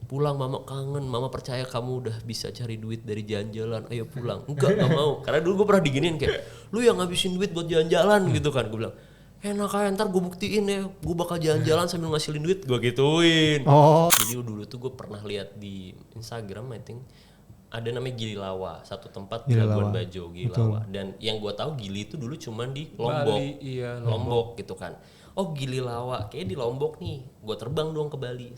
pulang mama kangen, mama percaya kamu udah bisa cari duit dari jalan-jalan, ayo pulang. Enggak mau, karena dulu gue pernah diginiin kayak, lu yang ngabisin duit buat jalan-jalan gitu kan. Gue bilang, enak aja ntar gue buktiin ya, gue bakal jalan-jalan sambil ngasilin duit, gue gituin. Jadi dulu tuh gue pernah lihat di Instagram I think, ada namanya Gili Lawa, satu tempat di Labuan Bajo, Gili Lawa. Dan yang gue tahu Gili itu dulu cuman di Lombok, Bali, iya, Lombok gitu kan. Oh Gili Lawa, kayak di Lombok nih, gue terbang dong ke Bali.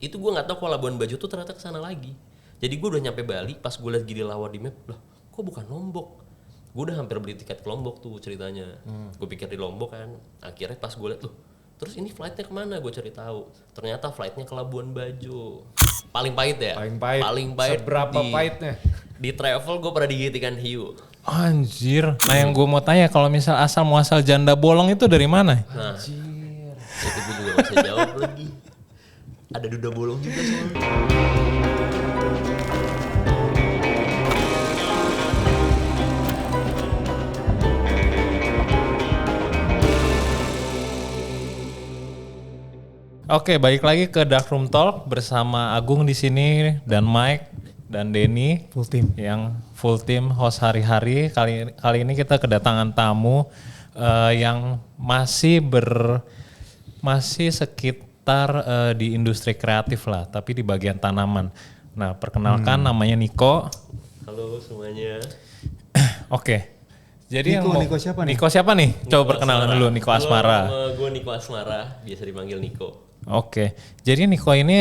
Itu gue nggak tahu kalau Labuan Bajo tuh ternyata kesana lagi. Jadi gue udah nyampe Bali, pas gue liat Gili Lawa di map, lah kok bukan Lombok? Gue udah hampir beli tiket ke Lombok tuh ceritanya. Gue pikir di Lombok kan, akhirnya pas gue liat tuh, terus ini flightnya kemana? Gue cari tahu. Ternyata flightnya ke Labuan Bajo. Paling pahit ya? Paling pahit. Seberapa pahitnya? Di travel gue pernah digitikan hiu. Anjir. Nah yang gue mau tanya kalau misal asal muasal janda bolong itu dari mana? Nah, itu gue juga gak bisa jawab lagi. Ada duda bolong juga soalnya. Oke, balik lagi ke Dark Room Talk bersama Agung di sini dan Mike dan Denny Full team. yang full team host hari-hari. Kali ini kita kedatangan tamu yang masih sekitar di industri kreatif lah, tapi di bagian tanaman. Nah, perkenalkan namanya Niko. Halo semuanya. Oke. Jadi Niko siapa nih? Niko siapa nih? Coba perkenalan dulu, Niko Asmara. Gue Niko Asmara, biasa dipanggil Niko. Oke, jadi Niko ini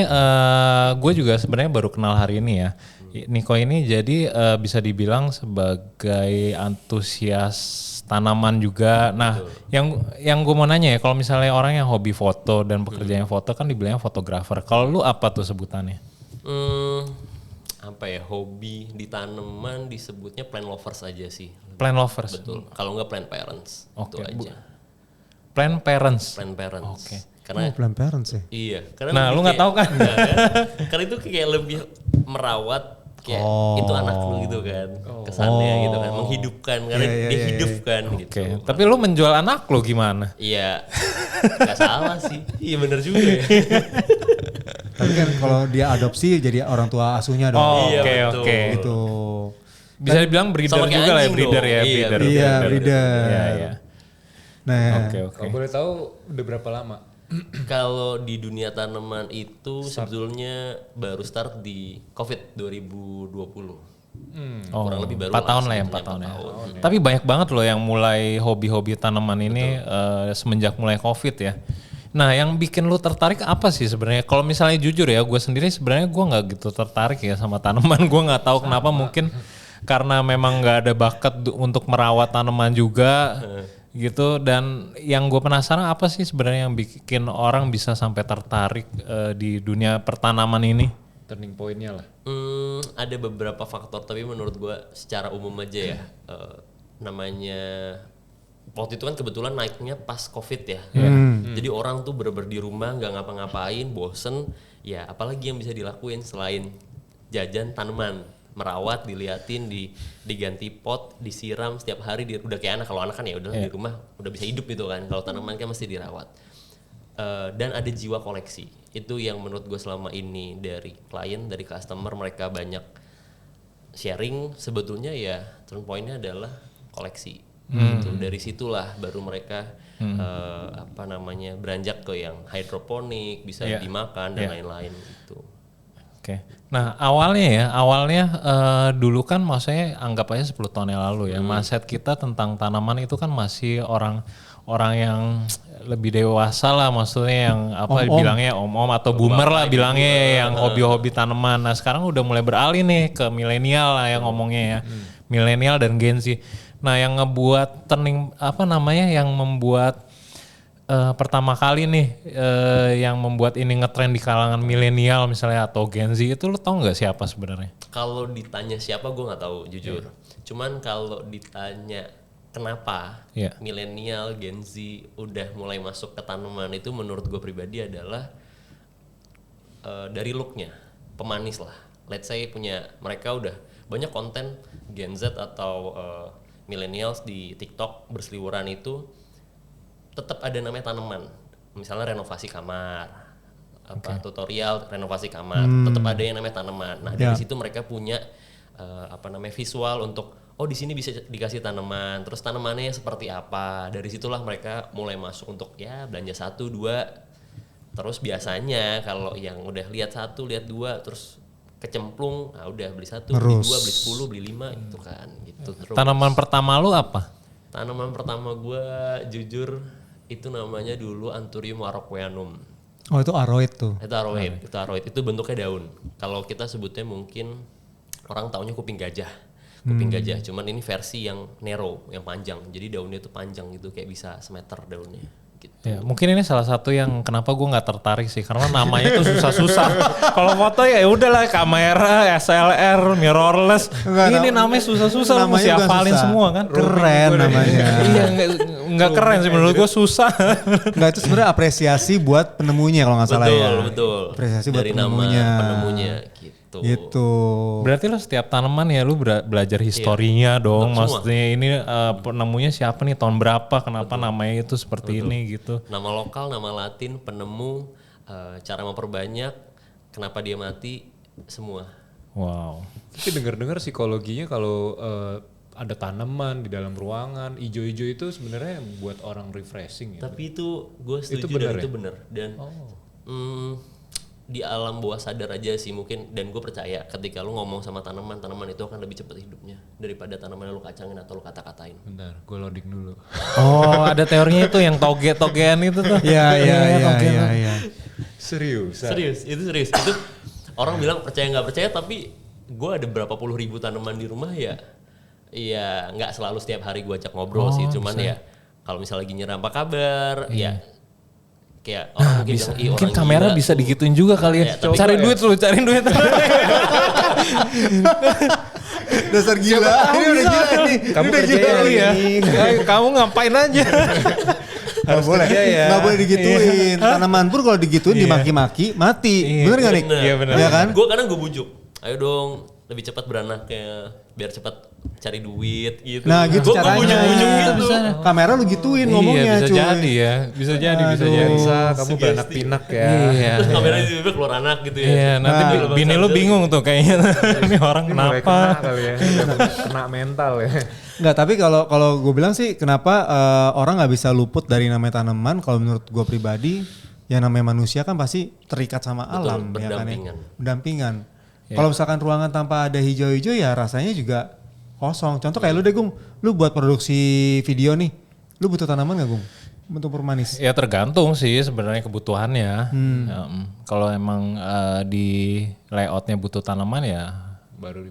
gue juga sebenarnya baru kenal hari ini ya. Niko ini jadi bisa dibilang sebagai antusias tanaman juga. Nah, yang gue mau nanya ya, kalau misalnya orang yang hobi foto dan pekerjaannya foto kan dibilangnya fotografer. Kalau lu apa tuh sebutannya? Apa ya, hobi di tanaman disebutnya plant lovers aja sih. Plant lovers. Betul. Kalau nggak plant parents, Oke, itu aja. Plant parents. Plant parents. Oke. Karena Plant parents ya? iya, karena Nah, lu nggak tahu kan? Enggak, kan? Karena itu kayak lebih merawat kayak itu anak lu gitu kan. Kesannya gitu kan, menghidupkan karena dia hidup kan gitu. Oke, tapi lu menjual anak lu gimana? Iya. Enggak salah sih. Iya benar juga ya. Tapi kan kalau dia adopsi jadi orang tua asuhnya dong. Oh, Iya, oke, betul. oke. Gitu. Bisa dibilang breeder Sama kayak juga lah ya, anjing breeder dong. ya, Iya, breeder. Iya, breeder. Iya, iya. Nah, Oke. Kalau boleh tahu udah berapa lama? Kalau di dunia tanaman itu sebetulnya baru start di COVID 2020. Kurang lebih baru 4 tahun lah ya, sebetulnya 4 tahun ya. tahun. Tapi banyak banget loh yang mulai hobi-hobi tanaman ini semenjak mulai COVID ya. Nah, yang bikin lu tertarik apa sih sebenarnya? Kalau misalnya jujur ya, gue sendiri sebenarnya gue nggak gitu tertarik ya sama tanaman. Gue nggak tahu kenapa, mungkin karena memang nggak ada bakat untuk merawat tanaman juga gitu. Dan yang gue penasaran apa sih sebenarnya yang bikin orang bisa sampai tertarik di dunia pertanaman ini? Turning point-nya lah. Ada beberapa faktor tapi menurut gue secara umum aja ya. Namanya waktu itu kan kebetulan naiknya pas COVID ya. Jadi orang tuh bener-bener di rumah nggak ngapa-ngapain, bosen. Ya apalagi yang bisa dilakuin selain jajan tanaman, merawat, diliatin, diganti pot, disiram setiap hari. Udah kayak anak. Kalau anak kan ya udah di rumah udah bisa hidup gitu kan. Kalau tanaman kan mesti dirawat. Dan ada jiwa koleksi. Itu yang menurut gue selama ini dari klien, dari customer, mereka banyak sharing. Sebetulnya ya turn point-nya adalah koleksi. Gitu. Dari situlah baru mereka beranjak ke yang hidroponik, bisa dimakan dan lain-lain gitu. Oke. Nah, awalnya dulu kan maksudnya anggap aja 10 tahun yang lalu ya. Mindset kita tentang tanaman itu kan masih orang yang lebih dewasa lah, maksudnya yang bilangnya om-om atau boomer lah bilangnya yang hobi-hobi tanaman. Nah, sekarang udah mulai beralih nih ke milenial lah yang ngomongnya ya. Milenial dan Gen Z. Nah, yang ngebuat yang membuat pertama kali nih yang membuat ini ngetren di kalangan milenial misalnya atau Gen Z itu, lo tau nggak siapa sebenarnya? Kalau ditanya siapa gue nggak tahu jujur. Cuman kalau ditanya kenapa milenial Gen Z udah mulai masuk ke tanaman, itu menurut gue pribadi adalah dari looknya, pemanis lah. Let's say mereka udah banyak konten Gen Z atau millennials di TikTok berseliweran itu tetap ada namanya tanaman. Misalnya renovasi kamar tutorial renovasi kamar, tetap ada yang namanya tanaman. Nah dari situ mereka punya visual untuk di sini bisa dikasih tanaman, terus tanamannya seperti apa. Dari situlah mereka mulai masuk untuk ya belanja 1, 2. Terus biasanya kalau yang udah lihat 1, lihat 2 terus kecemplung, nah udah beli 1, beli 2, beli 10, beli 5 gitu kan. Gitu terus. Tanaman pertama lu apa? Tanaman pertama gue jujur itu namanya dulu Anthurium araucaneum. Oh itu aroid tuh. Itu aroid, itu bentuknya daun. Kalau kita sebutnya mungkin orang taunya kuping gajah. Cuman ini versi yang narrow, yang panjang. Jadi daunnya itu panjang gitu, kayak bisa semeter daunnya. Gitu. Ya, mungkin ini salah satu yang kenapa gue nggak tertarik sih, karena namanya tuh susah-susah. Kalau foto ya udahlah, kamera, SLR, mirrorless. Ini namanya susah-susah, lu mesti hafalin semua kan. Keren namanya. Iya, nggak keren sih menurut gue, susah. Nggak, itu sebenarnya apresiasi buat penemunya kalau nggak salah ya. Betul. Apresiasi buat dari penemunya. nama penemunya gitu. Gitu. Berarti lo setiap tanaman ya lu belajar historinya dong. Maksudnya ini penemunya siapa nih, tahun berapa, kenapa namanya itu seperti ini gitu. Nama lokal, nama latin, penemu, cara memperbanyak, kenapa dia mati, semua. Wow. Tapi dengar-dengar psikologinya kalau ada tanaman di dalam ruangan, ijo-ijo itu sebenarnya buat orang refreshing ya. Tapi itu gue setuju dan itu benar. Dan di alam bawah sadar aja sih mungkin, dan gue percaya ketika lu ngomong sama tanaman itu akan lebih cepat hidupnya daripada tanaman lu kacangin atau lu kata-katain. Bentar, gue loading dulu. Oh, ada teorinya itu yang toge-togean itu tuh. Iya. Serius? Itu serius. Itu orang bilang percaya nggak percaya, tapi gue ada berapa puluh ribu tanaman di rumah ya. Iya, nggak selalu setiap hari gue ajak ngobrol sih, cuman ya kalau misalnya lagi nyerah apa kabar, ya kayak orang mungkin bilang, Mungkin orang kamera gila bisa tuh." digituin juga kali ya. Tapi Cari duit lu, cariin duit. Dasar gila. Ini udah gila nih. Kamu Ini udah kerja gila ya? nih. Kamu ngapain aja? Nggak boleh, nggak boleh digituin. Tanaman pun kalau digituin dimaki-maki mati. Bener nggak nih? Iya bener. Iya kan? Gue kadang gue bujuk, ayo dong lebih cepat beranaknya, biar cepat cari duit gitu. Nah gitu Gua caranya. bujuk-bujuk gitu. Kamera lu gituin ngomongnya Iya, bisa cuy. jadi ya. Bisa jadi. Bisa, kamu beranak pinak ya. Iya. Terus kameranya tiba-tiba keluar anak gitu ya. Iya, nanti bini lu bingung tuh kayaknya. Ini orang Mulai kenapa? kena kali ya, kena mental ya. Nggak, tapi kalau gue bilang sih kenapa orang nggak bisa luput dari namanya tanaman. Kalau menurut gue pribadi, yang namanya manusia kan pasti terikat sama alam, ya kan ya. Berdampingan. Kalau misalkan ruangan tanpa ada hijau-hijau ya rasanya juga kosong. Contoh kayak lu deh Gung, lu buat produksi video nih, lu butuh tanaman gak Gung? Untuk permanis? Ya tergantung sih sebenarnya kebutuhannya. Ya, kalau emang di layoutnya butuh tanaman ya baru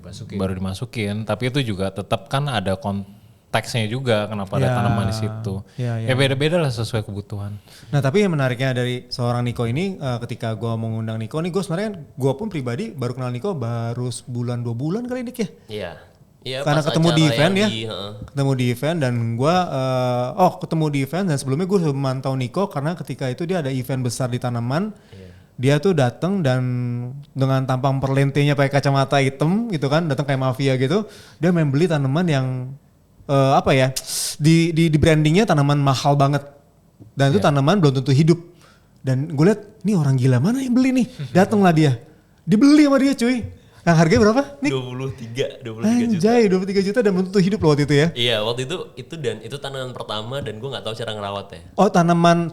dimasukin. Tapi itu juga tetap kan ada konteksnya juga kenapa ada tanaman di situ. Ya beda-beda lah sesuai kebutuhan. Nah tapi yang menariknya dari seorang Niko ini, ketika gue mau ngundang Niko nih, gue sebenarnya gue pun pribadi baru kenal Niko baru sebulan 2 bulan kali Nik ya. Iya. Iya, Karena pas ketemu di acara event ya, yang ketemu di event dan gue, ketemu di event dan sebelumnya gue memantau Niko karena ketika itu dia ada event besar di tanaman. Dia tuh datang dan dengan tampang perlentenya pakai kacamata hitam gitu kan, datang kayak mafia gitu. Dia main beli tanaman yang di brandingnya tanaman mahal banget. Dan itu tanaman belum tentu hidup. Dan gue liat, nih orang gila mana yang beli nih? Datanglah dia. Dibeli sama dia cuy. Yang harganya berapa? Nik? 23 juta. Anjay, 23 juta dan belum tentu hidup loh waktu itu ya. Iya, waktu itu tanaman pertama dan gue nggak tahu cara ngerawatnya. Oh tanaman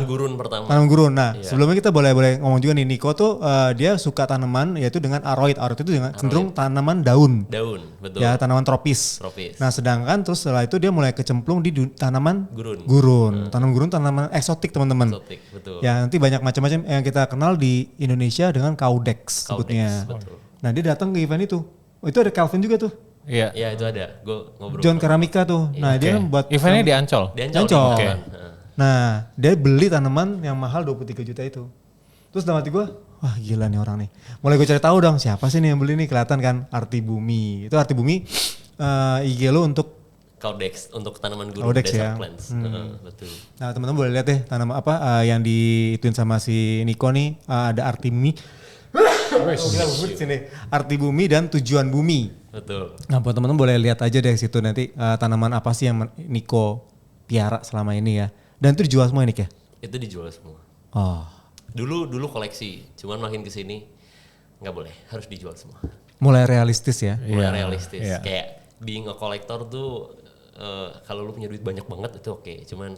Gurun pertama. Tanaman gurun. Nah sebelumnya kita boleh ngomong juga nih, Niko tuh dia suka tanaman yaitu dengan aroid. Aroid itu dengan cenderung tanaman daun. Daun, betul. Ya tanaman tropis. Nah sedangkan terus setelah itu dia mulai kecemplung di tanaman gurun. Tanaman gurun tanaman eksotik teman-teman. Eksotik, betul. Ya nanti banyak macam-macam yang kita kenal di Indonesia dengan Caudex sebutnya. Betul. Nah dia datang ke event itu. Oh, itu ada Calvin juga tuh. Iya. Iya itu ada. Gue ngobrol. John Keramika tuh. Nah dia buat Eventnya di Ancol. Di Ancol. Oke. Nah dia beli tanaman yang mahal 23 juta itu. Terus dalam hati gue, wah gila nih orang nih. Mulai gue cari tahu dong siapa sih nih yang beli nih, kelihatan kan Arti Bumi. Itu Arti Bumi IG lo untuk Caudex untuk tanaman gurun Caudex desert ya. plants. Betul. Nah teman-teman boleh lihat deh tanaman apa yang diituin sama si Niko nih, ada Arti Bumi. Sini Arti Bumi dan Tujuan Bumi. Betul. Nah buat teman-teman boleh lihat aja dari situ nanti tanaman apa sih yang Niko piara selama ini ya. Dan itu dijual semua Nik ya? Itu dijual semua. Oh Dulu koleksi, cuman makin kesini nggak boleh, harus dijual semua. Mulai realistis ya. Mulai realistis. Kayak being a collector tuh kalau lu punya duit banyak banget itu oke. Cuman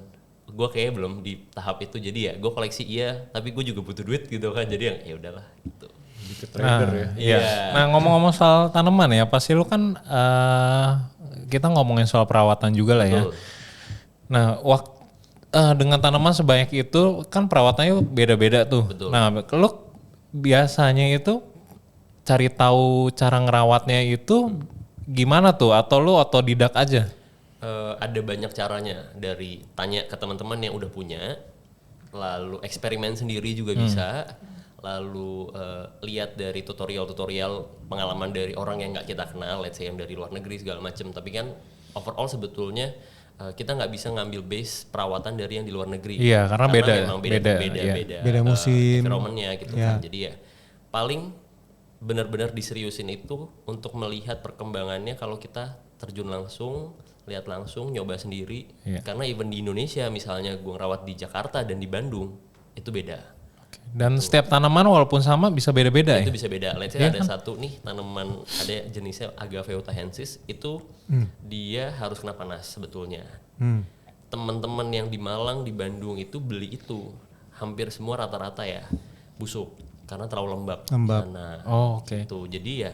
gue kayak belum di tahap itu, jadi ya gue koleksi iya, tapi gue juga butuh duit gitu kan. Jadi yang ya udahlah gitu. Trader ya. Iya. Nah ngomong-ngomong soal tanaman ya, pasti lu kan kita ngomongin soal perawatan juga lah ya. Betul. Nah dengan tanaman sebanyak itu kan perawatannya beda-beda tuh. Betul. Nah lu biasanya itu cari tahu cara ngerawatnya itu gimana tuh? Atau lu otodidak aja? Ada banyak caranya, dari tanya ke teman-teman yang udah punya, lalu eksperimen sendiri juga bisa, lalu lihat dari tutorial-tutorial pengalaman dari orang yang nggak kita kenal, let's say yang dari luar negeri segala macam. Tapi kan overall sebetulnya kita nggak bisa ngambil base perawatan dari yang di luar negeri. Iya, karena beda, memang beda musim, environmentnya gitu kan. Jadi ya paling benar-benar diseriusin itu untuk melihat perkembangannya kalau kita terjun langsung, lihat langsung, nyoba sendiri. Karena even di Indonesia misalnya gue ngerawat di Jakarta dan di Bandung itu beda. Dan setiap tanaman walaupun sama bisa beda-beda Itu ya? bisa beda. Let's say ada satu nih tanaman, ada jenisnya Agaveotahensis, itu dia harus kena panas sebetulnya. Teman-teman yang di Malang, di Bandung itu beli itu hampir semua rata-rata ya busuk karena terlalu lembab. Nah, gitu. Jadi ya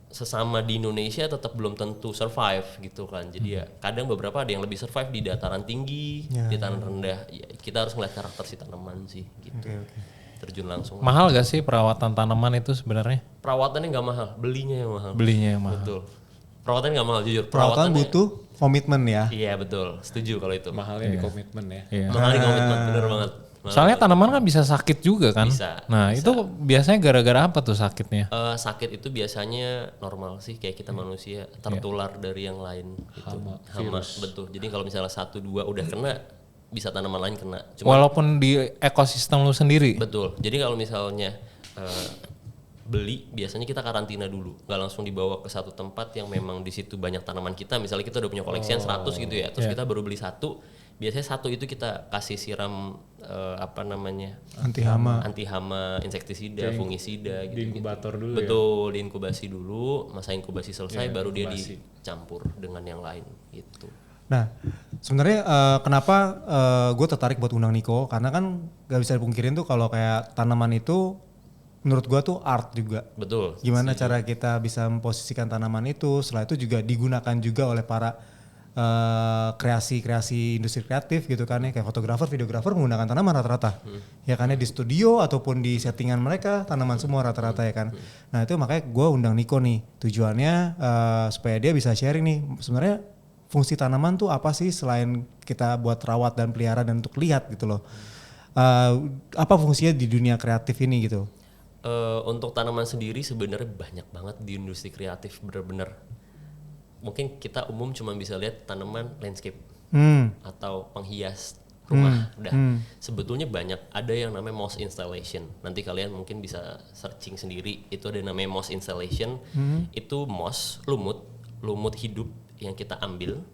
sesama di Indonesia tetap belum tentu survive gitu kan. Jadi ya kadang beberapa ada yang lebih survive di dataran tinggi, di dataran rendah. Ya, kita harus ngeliat karakter si tanaman sih gitu. Terjun langsung. Mahal gak sih perawatan tanaman itu sebenarnya? Perawatannya nggak mahal, belinya yang mahal. Belinya yang mahal. Betul. Perawatan nggak mahal jujur. Perawatan butuh komitmen ya. Iya betul, setuju kalau itu. Mahalnya di komitmen ya. Iya. Mahal di komitmen, bener banget. Soalnya tanaman kan bisa sakit juga kan? Bisa, Nah itu biasanya gara-gara apa tuh sakitnya? Sakit itu biasanya normal sih, kayak kita manusia tertular dari yang lain gitu. Hama, betul. Jadi kalau misalnya 1-2 udah kena, bisa tanaman lain kena. Walaupun di ekosistem lu sendiri? Betul. Jadi kalau misalnya beli, biasanya kita karantina dulu, nggak langsung dibawa ke satu tempat yang memang di situ banyak tanaman kita. Misalnya kita udah punya koleksian 100 gitu ya, terus kita baru beli satu. Biasanya satu itu kita kasih siram anti hama, insektisida, fungisida gitu. Di inkubator dulu. Betul, diinkubasi dulu, masa inkubasi selesai baru dia dicampur dengan yang lain gitu. Nah, sebenarnya kenapa gue tertarik buat undang Niko, karena kan gak bisa dipungkirin tuh kalau kayak tanaman itu menurut gue tuh art juga. Betul. Gimana cara kita bisa memposisikan tanaman itu, setelah itu juga digunakan juga oleh para kreasi-kreasi industri kreatif gitu kan ya, kayak fotografer, videografer menggunakan tanaman rata-rata. Ya kan ya, di studio ataupun di settingan mereka tanaman semua rata-rata ya kan. Nah itu makanya gue undang Niko nih, tujuannya supaya dia bisa sharing nih sebenarnya fungsi tanaman tuh apa sih selain kita buat rawat dan pelihara dan untuk lihat gitu loh. Apa fungsinya di dunia kreatif ini gitu? Untuk tanaman sendiri sebenarnya banyak banget di industri kreatif, bener-bener. Mungkin kita umum cuma bisa lihat tanaman landscape atau penghias rumah. Sebetulnya banyak, ada yang namanya moss installation. Nanti kalian mungkin bisa searching sendiri, itu ada namanya moss installation. Itu moss, lumut hidup yang kita ambil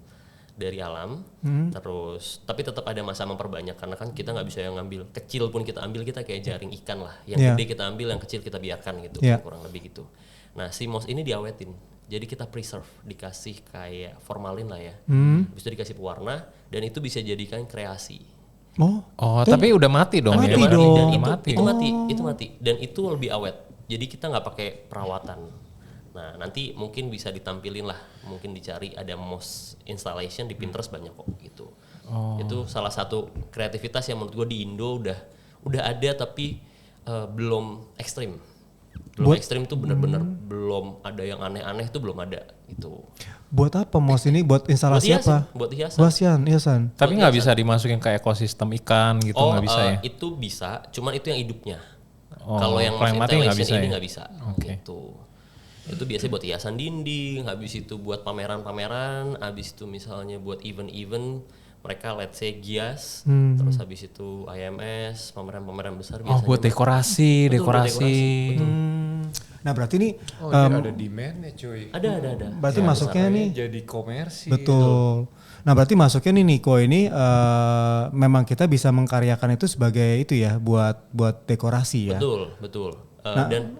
dari alam, terus tapi tetap ada masa memperbanyak karena kan kita nggak bisa yang ngambil kecil pun kita ambil, kita kayak jaring ikan lah, yang gede kita ambil, yang kecil kita biarkan gitu, kurang lebih gitu. Nah si moss ini diawetin, jadi kita preserve, dikasih kayak formalin lah ya, habis itu dikasih pewarna dan itu bisa jadikan kreasi. Tapi udah mati dong. Mati ya? dong. Dan Mati. itu mati dan itu lebih awet, jadi kita nggak pakai perawatan. Nah nanti mungkin bisa ditampilin lah, mungkin dicari ada moss installation di Pinterest banyak kok gitu. Itu salah satu kreativitas yang menurut gue di Indo udah ada tapi belum ekstrim. Ekstrim tuh bener-bener belum ada, yang aneh-aneh tuh belum ada gitu. Buat apa moss ini? Buat instalasi apa? Buat hiasan. Hiasan. Tapi nggak bisa dimasukin ke ekosistem ikan gitu, nggak bisa ya? Itu bisa, cuman itu yang hidupnya. Oh, Kalau yang kalau yang mati nggak bisa ini ya? nggak bisa. Gitu. Itu biasanya buat hiasan dinding, habis itu buat pameran-pameran, habis itu misalnya buat event-event, mereka let's say Gias, terus habis itu IMS, pameran-pameran besar biasanya. Buat dekorasi. Betul. Nah berarti nih ada demand-nya cuy. Ada. berarti masuknya nih jadi komersil. betul. Nah berarti masuknya nih Niko ini memang kita bisa mengkaryakan itu sebagai itu ya buat dekorasi ya. Betul. Dan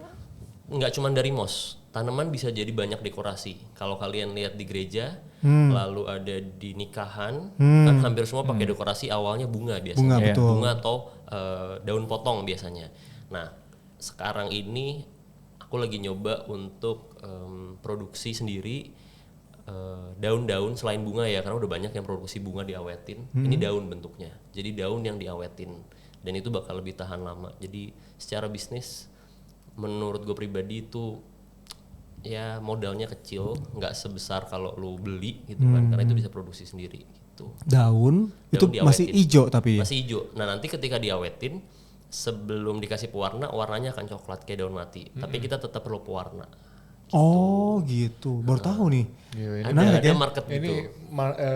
nggak cuma dari mos, tanaman bisa jadi banyak dekorasi. Kalau kalian lihat di gereja, lalu ada di nikahan, kan hampir semua pakai dekorasi awalnya bunga biasanya. Bunga atau daun potong biasanya. Nah sekarang ini aku lagi nyoba untuk produksi sendiri daun-daun selain bunga ya, karena udah banyak yang produksi bunga diawetin. Ini daun bentuknya, jadi daun yang diawetin dan itu bakal lebih tahan lama. Jadi secara bisnis menurut gue pribadi itu ya modalnya kecil, nggak sebesar kalau lu beli gitu kan, karena itu bisa produksi sendiri gitu. Daun itu diawetin. masih hijau tapi ya? Masih hijau. Nah nanti ketika diawetin sebelum dikasih pewarna, warnanya akan coklat kayak daun mati. Tapi kita tetap perlu pewarna. Oh gitu, baru tahu nih. Ada market ini gitu.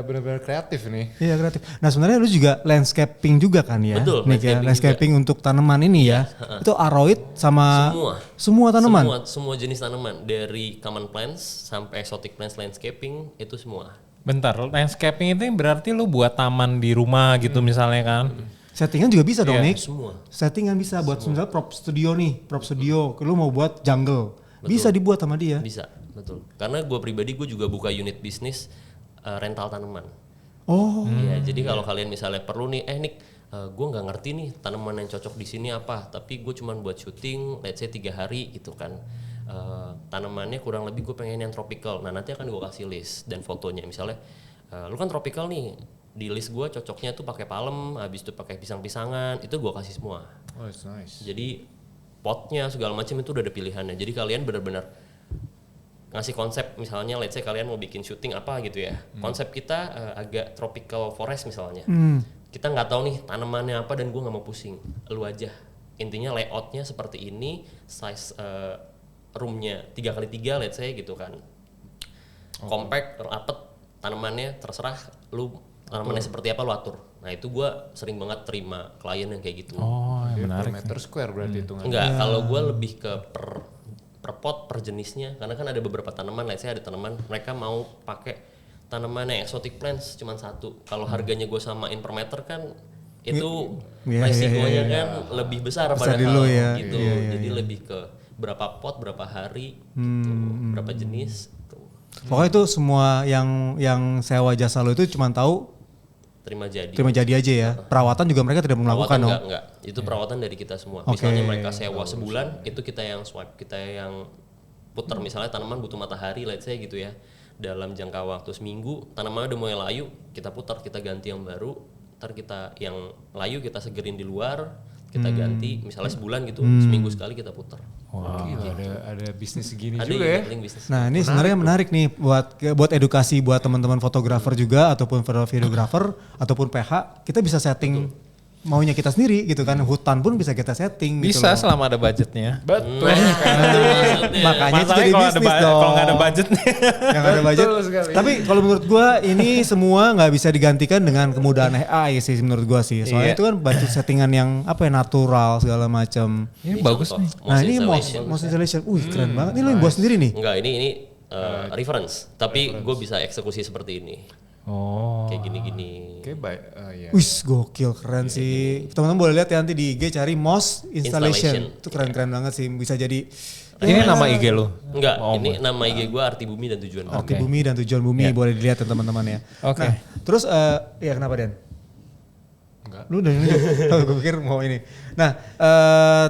Benar-benar kreatif nih. Iya kreatif. Nah sebenarnya lu juga landscaping juga kan ya? Betul, Nih, landscaping untuk tanaman ini ya. Itu aroid sama semua tanaman? Semua jenis tanaman, dari common plants sampai exotic plants, landscaping itu semua. Bentar, landscaping itu berarti lu buat taman di rumah gitu misalnya kan? Settingan juga bisa dong Nick? Semua. Settingan bisa buat misalnya prop studio nih, lu mau buat jungle. Betul. Bisa dibuat sama dia? Bisa, betul. Karena gue pribadi gue juga buka unit bisnis rental tanaman. Oh. Iya, jadi kalau kalian misalnya perlu nih, Nick, gue nggak ngerti nih tanaman yang cocok di sini apa, tapi gue cuman buat syuting, let's say 3 hari gitu kan. Tanamannya kurang lebih gue pengen yang tropical. Nah nanti akan gue kasih list dan fotonya. Misalnya, lu kan tropical nih, di list gue cocoknya tuh pakai palem, habis itu pakai pisang-pisangan, itu gue kasih semua. Oh, it's nice. Jadi potnya segala macam itu udah ada pilihannya. Jadi kalian benar-benar ngasih konsep, misalnya let's say kalian mau bikin syuting apa gitu ya. Konsep kita agak tropical forest misalnya. Kita nggak tahu nih tanamannya apa dan gue nggak mau pusing. Lu aja. Intinya layoutnya seperti ini, size roomnya 3x3 let's say gitu kan. Compact, rapet, tanamannya terserah lu tanamannya seperti apa lu atur. Nah itu gue sering banget terima klien yang kayak gitu. Oh menarik. Per meter square berarti itu. Enggak, kalau gue lebih ke per pot, per jenisnya. Karena kan ada beberapa tanaman, let's say ada tanaman mereka mau pakai tanaman yang exotic plants cuma satu. Kalau harganya gue samain per meter kan itu resikonya kan lebih besar padahal gitu. Jadi lebih ke berapa pot, berapa hari, gitu, berapa jenis. Gitu. Pokoknya itu semua yang sewa jasa lo itu cuma tahu terima jadi aja ya. Perawatan juga mereka tidak melakukan dong. Enggak. Itu perawatan dari kita semua. Misalnya mereka sewa sebulan, itu kita yang swipe, kita yang putar. Misalnya tanaman butuh matahari, let's say gitu ya. Dalam jangka waktu seminggu, tanamannya udah mulai layu, kita putar, kita ganti yang baru. Ntar kita yang layu kita segerin di luar, kita ganti. Misalnya sebulan gitu, seminggu sekali kita putar. Wow, ada bisnis segini ada juga ya. Nah ini sebenarnya menarik nih buat edukasi buat teman-teman fotografer juga ataupun videografer ataupun PH, kita bisa setting maunya kita sendiri gitu kan. Hutan pun bisa kita setting bisa gitu selama ada budgetnya. Betul. Makanya itu jadi bisnis dong. Kalau nggak ada budgetnya. Yang ada budget. Tapi kalau menurut gua ini semua nggak bisa digantikan dengan kemudahan AI sih menurut gua sih. Soalnya itu kan bantu settingan yang natural segala macam. Ini bagus nih. Nah ini mouse installation. Keren banget. Ini lo yang buat sendiri nih? Enggak, ini reference. Tapi gue bisa eksekusi seperti ini. Oh. Kayak gini-gini. Oke, baik. Ya. Wih, gokil, keren sih. Teman-teman boleh lihat ya nanti di IG cari mouse installation. Itu keren-keren banget sih. Bisa jadi. Ini nama IG lo? Enggak, ini nama IG gue Arti Bumi dan Tujuan Bumi. Arti Bumi dan Tujuan Bumi boleh dilihat ya teman-teman ya. Oke. Nah, terus ya kenapa Dan? Enggak. Lu udah gue pikir mau ini. Nah,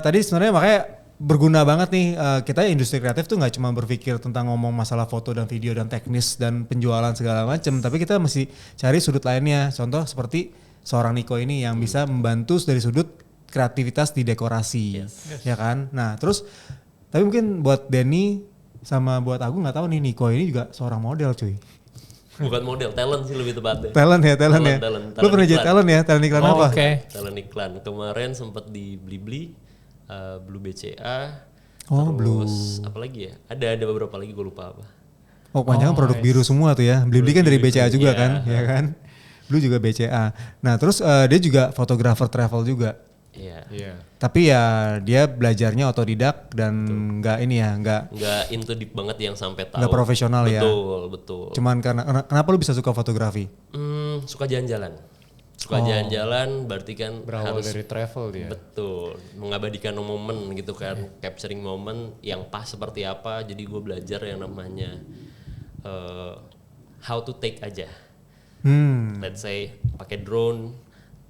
tadi sebenarnya makanya berguna banget nih, kita industri kreatif tuh nggak cuma berpikir tentang ngomong masalah foto dan video dan teknis dan penjualan segala macam, tapi kita mesti cari sudut lainnya. Contoh seperti seorang Niko ini yang bisa membantu dari sudut kreativitas di dekorasi, ya kan? Nah terus, tapi mungkin buat Denny sama buat aku nggak tahu nih, Niko ini juga seorang model cuy. Bukan model, talent sih lebih tepatnya. Talent ya. Lu pernah jadi talent ya? Talent iklan apa? Talent iklan. Kemarin sempat di Blibli. Blue BCA, Blue. Apa lagi ya? Ada beberapa lagi gue lupa apa. Oh kebanyakan produk biru semua tuh ya. Blibli kan dari BCA juga kan, ya kan. Blue juga BCA. Nah terus dia juga fotografer travel juga. Iya. Tapi ya dia belajarnya otodidak dan nggak into deep banget yang sampai tahu. Nggak profesional ya. Betul. Cuman kenapa lu bisa suka fotografi? Suka jalan-jalan. Jalan-jalan berarti kan Berawal harus dari travel dia. betul mengabadikan momen gitu kan, capturing momen yang pas seperti apa. Jadi gue belajar yang namanya how to take aja. Let's say pakai drone,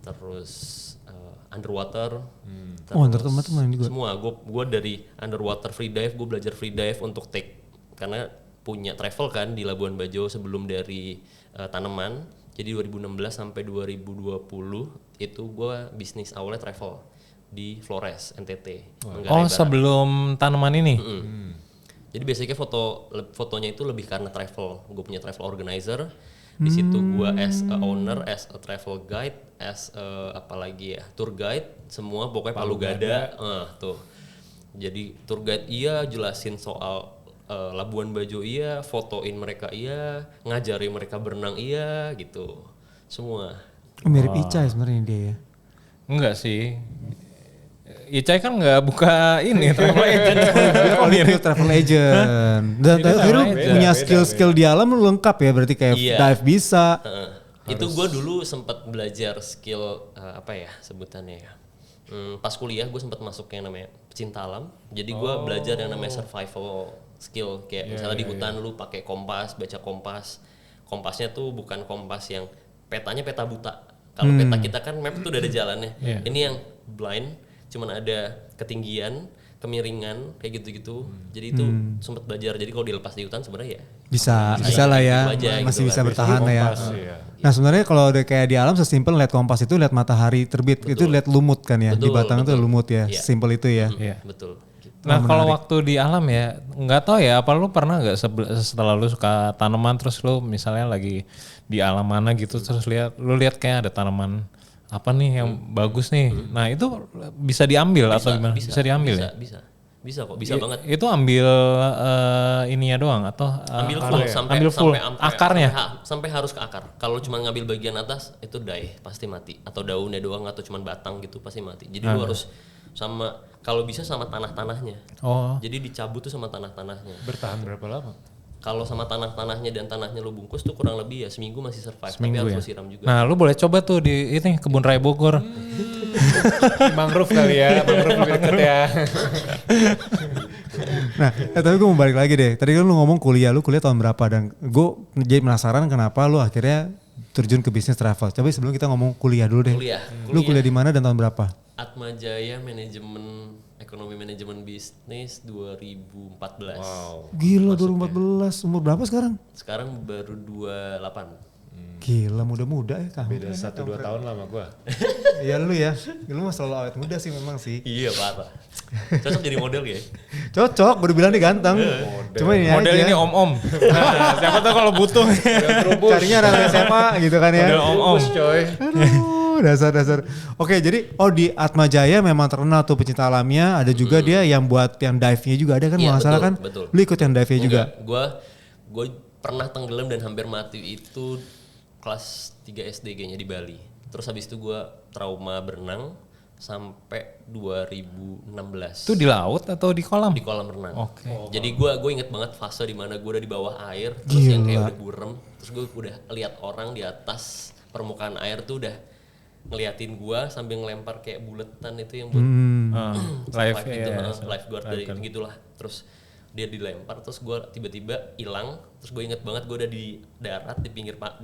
terus underwater, underwater main juga. Semua gue dari underwater free dive, gue belajar free dive untuk take karena punya travel kan di Labuan Bajo sebelum dari tanaman. Jadi 2016 sampai 2020 itu gue bisnis awalnya travel di Flores NTT. Oh sebelum tanaman ini? Jadi basicnya fotonya itu lebih karena travel. Gue punya travel organizer. Di situ gue as a owner, as a travel guide, as apalagi ya tour guide, semua pokoknya palu gada. Tuh. Jadi tour guide jelasin soal Labuan Bajo fotoin mereka ngajarin mereka berenang gitu. Semua. Mirip Icai sebenarnya dia ya. Enggak sih. Icai kan nggak buka ini travel agent. Dia travel agent. Dan lu punya skill-skill di alam lu lengkap ya, berarti kayak dive bisa. Itu gue dulu sempat belajar skill sebutannya ya. Pas kuliah gue sempat masuk yang namanya pecinta alam. Jadi gue belajar yang namanya survival skill. Kayak misalnya di hutan lu pakai kompas, baca kompas. Kompasnya tuh bukan kompas yang petanya peta buta. Kalau peta kita kan map tuh udah ada jalannya. Ini yang blind. Cuman ada ketinggian, kemiringan kayak gitu-gitu. Jadi itu sempat belajar. Jadi kalau dilepas di hutan sebenarnya ya bisa lah ya, masih gitu bisa kan. bertahan lah ya. Nah sebenarnya kalau udah kayak di alam sesimpel lihat kompas itu lihat matahari terbit, itu lihat lumut kan ya, di batang itu lumut ya, simpel itu ya. Betul. Nah kalau waktu di alam ya, nggak tahu ya, apa lu pernah nggak setelah lu suka tanaman terus lu misalnya lagi di alam mana gitu terus lu lihat kayak ada tanaman apa nih yang bagus nih. Nah itu bisa diambil atau gimana? Bisa diambil ya? Bisa kok, bisa banget. Itu ambil ininya doang atau ambil full sampai akarnya? Sampai harus ke akar. Kalau cuma ngambil bagian atas itu die, pasti mati. Atau daunnya doang atau cuma batang gitu pasti mati. Jadi lu harus sama, kalau bisa sama tanah-tanahnya. Jadi dicabut tuh sama tanah-tanahnya. Bertahan berapa lama? Kalau sama tanah-tanahnya dan tanahnya lu bungkus tuh kurang lebih ya seminggu masih survive. Tapi harus lu siram juga. Nah lu boleh coba tuh di ini Kebun Raya Bogor. Mangrove kali ya, mangrove lebih deket ya. Nah tapi gue mau balik lagi deh. Tadi kan lu ngomong kuliah tahun berapa, dan gue jadi penasaran kenapa lu akhirnya terjun ke bisnis travel. Coba sebelum kita ngomong kuliah dulu deh. Lu kuliah di mana dan tahun berapa? Atmajaya Ekonomi Manajemen Bisnis 2014. Wow. Gila 2014, umur berapa sekarang? Sekarang baru 28. Gila muda-muda ya kamu. Beda 1-2 tahun lah sama gue. Iya lu ya, lu mah selalu awet muda sih memang sih. Iya parah. Cocok jadi model ya? Cocok, baru bilang nih ganteng. Cuma ini model aja. ini om-om. Nah, siapa tuh kalau butuh. Carinya anak SMA gitu kan ya. Model om-om. Coy. Aduh, dasar. Oke, jadi di Atmajaya memang terkenal tuh pecinta alamnya. Ada juga dia yang buat yang dive-nya juga ada kan, Iya, nggak salah kan? Betul. Lu ikut yang dive-nya juga? Gue pernah tenggelam dan hampir mati itu kelas 3 SD kayaknya di Bali. Terus habis itu gue trauma berenang sampai 2016. Itu di laut atau di kolam? Di kolam renang. Oke. Jadi gue inget banget fase dimana gue udah di bawah air, terus yang kayak udah burem, terus gue udah lihat orang di atas permukaan air tuh udah ngeliatin gue sambil ngelempar kayak buletan itu yang buat lifeguard dari gitulah. Terus dia dilempar, terus gue tiba-tiba hilang, terus gue inget banget gue udah di darat di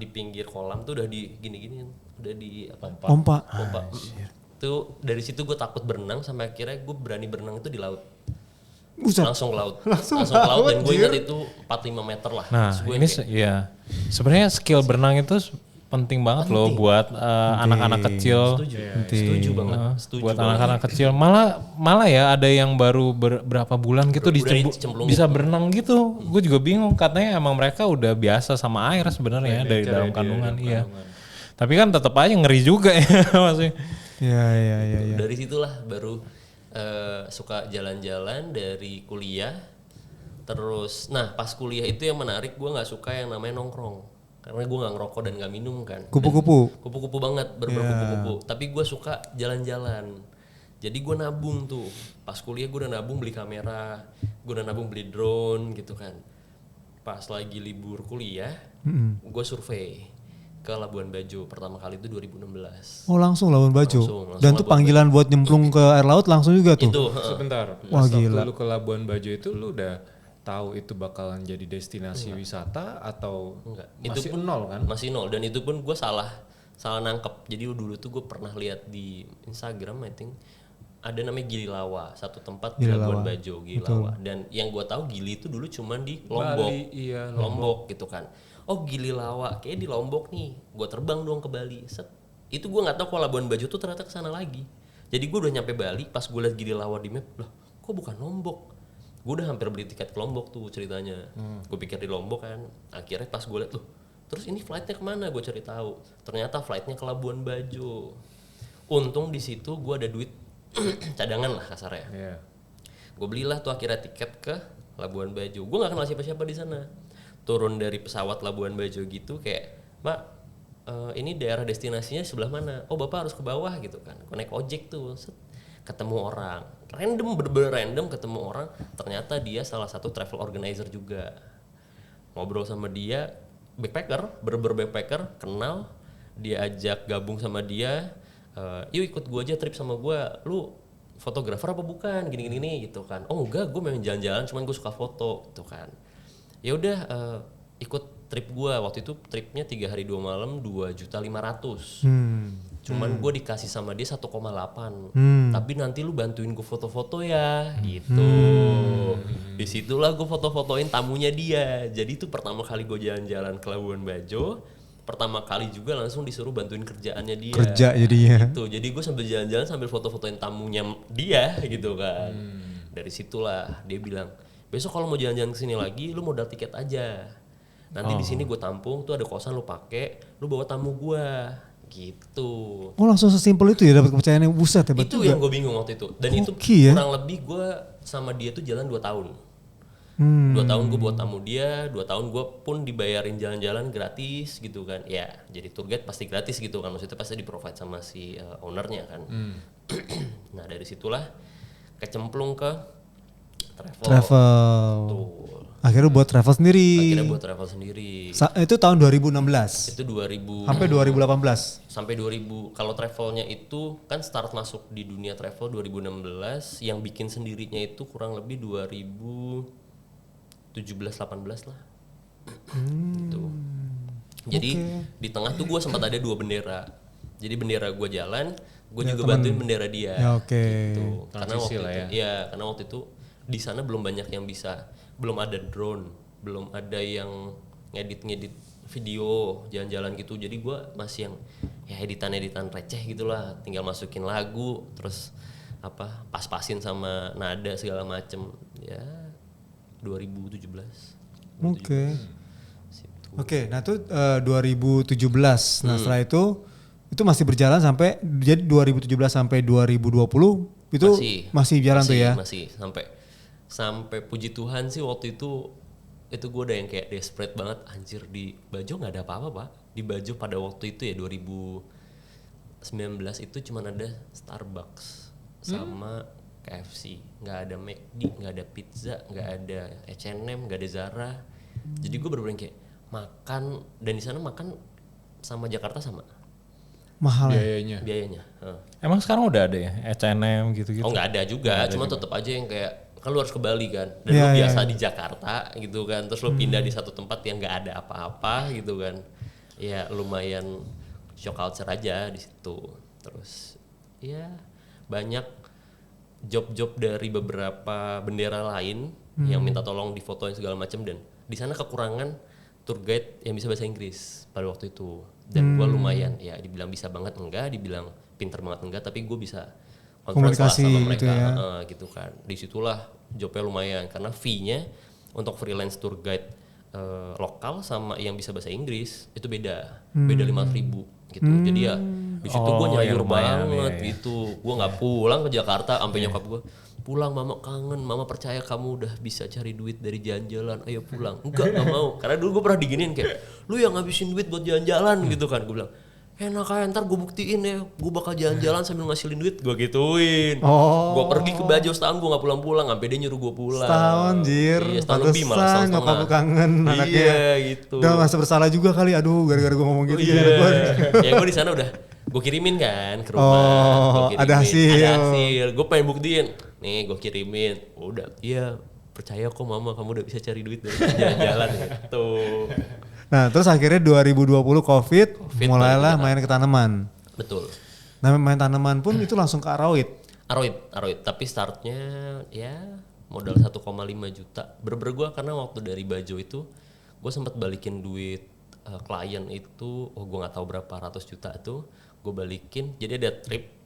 pinggir kolam tuh udah di gini-gini, udah di pompa. Tuh dari situ gue takut berenang sampai akhirnya gue berani berenang itu di laut. Buset. Langsung ke laut dan gue ingat itu 4-5 meter lah. Nah ini sebenarnya skill berenang itu penting banget loh buat anak-anak kecil. Setuju banget. Buat anak-anak kecil malah ya ada yang baru berapa bulan gitu bisa berenang gitu. Gue juga bingung, katanya emang mereka udah biasa sama air sebenarnya dari dalam kandungan. Iya. Tapi kan tetap aja ngeri juga ya maksudnya. Iya. Dari situlah baru suka jalan-jalan dari kuliah. Terus pas kuliah itu yang menarik, gue nggak suka yang namanya nongkrong. Karena gue gak ngerokok dan gak minum kan. Kupu-kupu? Kupu-kupu banget, berkupu-kupu. Tapi gue suka jalan-jalan. Jadi gue nabung tuh, pas kuliah gue udah nabung beli kamera, gue udah nabung beli drone gitu kan. Pas lagi libur kuliah, gue survei ke Labuan Bajo pertama kali itu 2016. Oh langsung Labuan Bajo? Langsung Dan tuh panggilan buat nyemplung ke air laut langsung juga tuh? Itu. Sebentar, Wah, waktu gila. lu ke Labuan Bajo itu lu udah tahu itu bakalan jadi destinasi wisata atau Enggak. masih Itu pun nol kan? Masih nol, dan itu pun gue salah nangkep. Jadi dulu tuh gue pernah lihat di Instagram, I think ada namanya Gili Lawa, satu tempat di Gili Labuan Lawa. Bajo, Gili Lawa. Dan yang gue tahu Gili itu dulu cuman di Lombok, Bali, iya, Lombok gitu kan. Oh Gili Lawa, kayak di Lombok nih. Gue terbang dong ke Bali. Set. Itu gue nggak tahu kalau Labuan Bajo tuh ternyata kesana lagi. Jadi gue udah nyampe Bali, pas gue liat Gili Lawa di map, loh kok bukan Lombok? Gue udah hampir beli tiket ke Lombok tuh ceritanya. Gue pikir di Lombok kan. Akhirnya pas gue liat, loh terus ini flightnya kemana? Gue cari tahu. Ternyata flightnya ke Labuan Bajo. Untung di situ gue ada duit cadangan lah kasarnya. Iya. Gue belilah tuh akhirnya tiket ke Labuan Bajo. Gue nggak kenal siapa-siapa di sana. Turun dari pesawat Labuan Bajo gitu kayak, Mbak, ini daerah destinasinya sebelah mana? Oh bapak harus ke bawah gitu kan. Gue naik ojek tuh, set, ketemu orang, random, bener-bener random ketemu orang. Ternyata dia salah satu travel organizer juga. Ngobrol sama dia, backpacker, bener-bener backpacker, kenal. Dia ajak gabung sama dia. Yuk ikut gue aja trip sama gue. Lu fotografer apa bukan? Gini-gini gitu kan. Oh enggak, gue memang jalan-jalan, cuman gue suka foto gitu kan. Ya udah ikut trip gue. Waktu itu tripnya 3 hari 2 malam 2.500.000. Cuman gue dikasih sama dia 1,8. Tapi nanti lu bantuin gue foto-foto ya gitu. Disitulah gue foto-fotoin tamunya dia. Jadi itu pertama kali gue jalan-jalan ke Labuan Bajo. Pertama kali juga langsung disuruh bantuin kerjaannya dia. Kerja jadinya. Gitu. Jadi gue sambil jalan-jalan sambil foto-fotoin tamunya dia gitu kan. Dari situlah dia bilang, besok kalau mau jalan-jalan kesini lagi, lu modal tiket aja. Nanti di sini gue tampung, tuh ada kosan lu pakai, lu bawa tamu gue, gitu. Oh langsung sesimpel itu ya dapat kepercayaan yang buset hebat Itu juga. yang gue bingung waktu itu. Dan itu Oke ya. kurang lebih gue sama dia tuh jalan 2 tahun. 2 tahun gue bawa tamu dia, 2 tahun gue pun dibayarin jalan-jalan gratis gitu kan. Ya jadi tour guide pasti gratis gitu kan, maksudnya pasti di provide sama si ownernya kan. Nah dari situlah kecemplung ke travel. Tuh. Akhirnya buat travel sendiri. Akhirnya buat travel sendiri. Itu tahun 2016. Itu 2000 Sampai 2018. sampai 2000. Kalau travelnya itu kan start masuk di dunia travel 2016, yang bikin sendirinya itu kurang lebih 2017-18 lah. Gitu. Jadi di tengah tuh gue sempat ada 2 bendera. Jadi bendera gue jalan, gue juga bantuin bendera dia. Ya, oke. Gitu. Karena waktu Transisi lah itu, karena waktu itu di sana belum banyak yang bisa, belum ada drone, belum ada yang ngedit video jalan-jalan gitu. Jadi gue masih yang ya editan receh gitulah, tinggal masukin lagu, terus apa pas-pasin sama nada segala macem. Ya 2017. Oke, nah itu 2017. Nah setelah itu masih berjalan sampai, jadi 2017 sampai 2020 itu masih jalan tuh ya? Masih sampai puji Tuhan sih waktu itu gue udah yang kayak desperate banget, anjir di Bajo nggak ada apa-apa pak. Di Bajo pada waktu itu ya 2019 itu cuman ada Starbucks sama KFC, nggak ada McD, nggak ada pizza, nggak ada H&M, nggak ada Zara. Jadi gue bener-bener kayak makan, dan di sana makan sama Jakarta sama Mahal ya? biayanya. Emang sekarang udah ada ya H&M gitu-gitu? Oh nggak ada juga, cuma tetap aja yang kayak kan lu harus ke Bali kan, dan lu biasa di Jakarta gitu kan, terus lu pindah di satu tempat yang nggak ada apa-apa gitu kan, ya lumayan shock culture aja di situ. Terus ya banyak job-job dari beberapa bendera lain yang minta tolong difotoin segala macam, dan di sana kekurangan tour guide yang bisa bahasa Inggris pada waktu itu. Dan gue lumayan ya dibilang bisa banget enggak, dibilang pinter banget enggak, tapi gue bisa komunikasi sama mereka gitu ya. gitu kan. Disitulah jobnya lumayan, karena fee-nya untuk freelance tour guide lokal sama yang bisa bahasa Inggris itu beda 5.000 gitu. Jadi ya di situ gue nyayur banget gitu. Gue nggak pulang ke Jakarta, sampai nyokap gue, pulang mama kangen, mama percaya kamu udah bisa cari duit dari jalan-jalan, ayo pulang. Enggak mau, karena dulu gue pernah diginiin kayak, lu yang ngabisin duit buat jalan-jalan gitu kan. Gue bilang, enak aja ntar gue buktiin ya, gue bakal jalan-jalan sambil ngasilin duit, gue gituin. Gue pergi ke Bajo setahun gue nggak pulang-pulang, sampai dia nyuruh gue pulang. Setahun jir, iya, setahun lebih malah, setahun setengah. Nyokap lu kangen anaknya. Iya gitu. Udah merasa bersalah juga kali, aduh gara-gara gue ngomong gitu. Iya. Ya gue di sana udah gue kirimin kan ke rumah. Ada hasil. Gue pengen buktiin, nih gue kirimin. Udah, iya percaya kok mama, kamu udah bisa cari duit dari jalan-jalan gitu. Nah terus akhirnya 2020 COVID mulailah main ke tanaman. Betul. Nah main tanaman pun itu langsung ke Aroid. Aroid. Tapi startnya ya modal 1,5 juta. Bener-bener gue karena waktu dari Bajo itu gue sempat balikin duit klien itu, gue nggak tahu berapa ratus juta tuh gue balikin. Jadi ada trip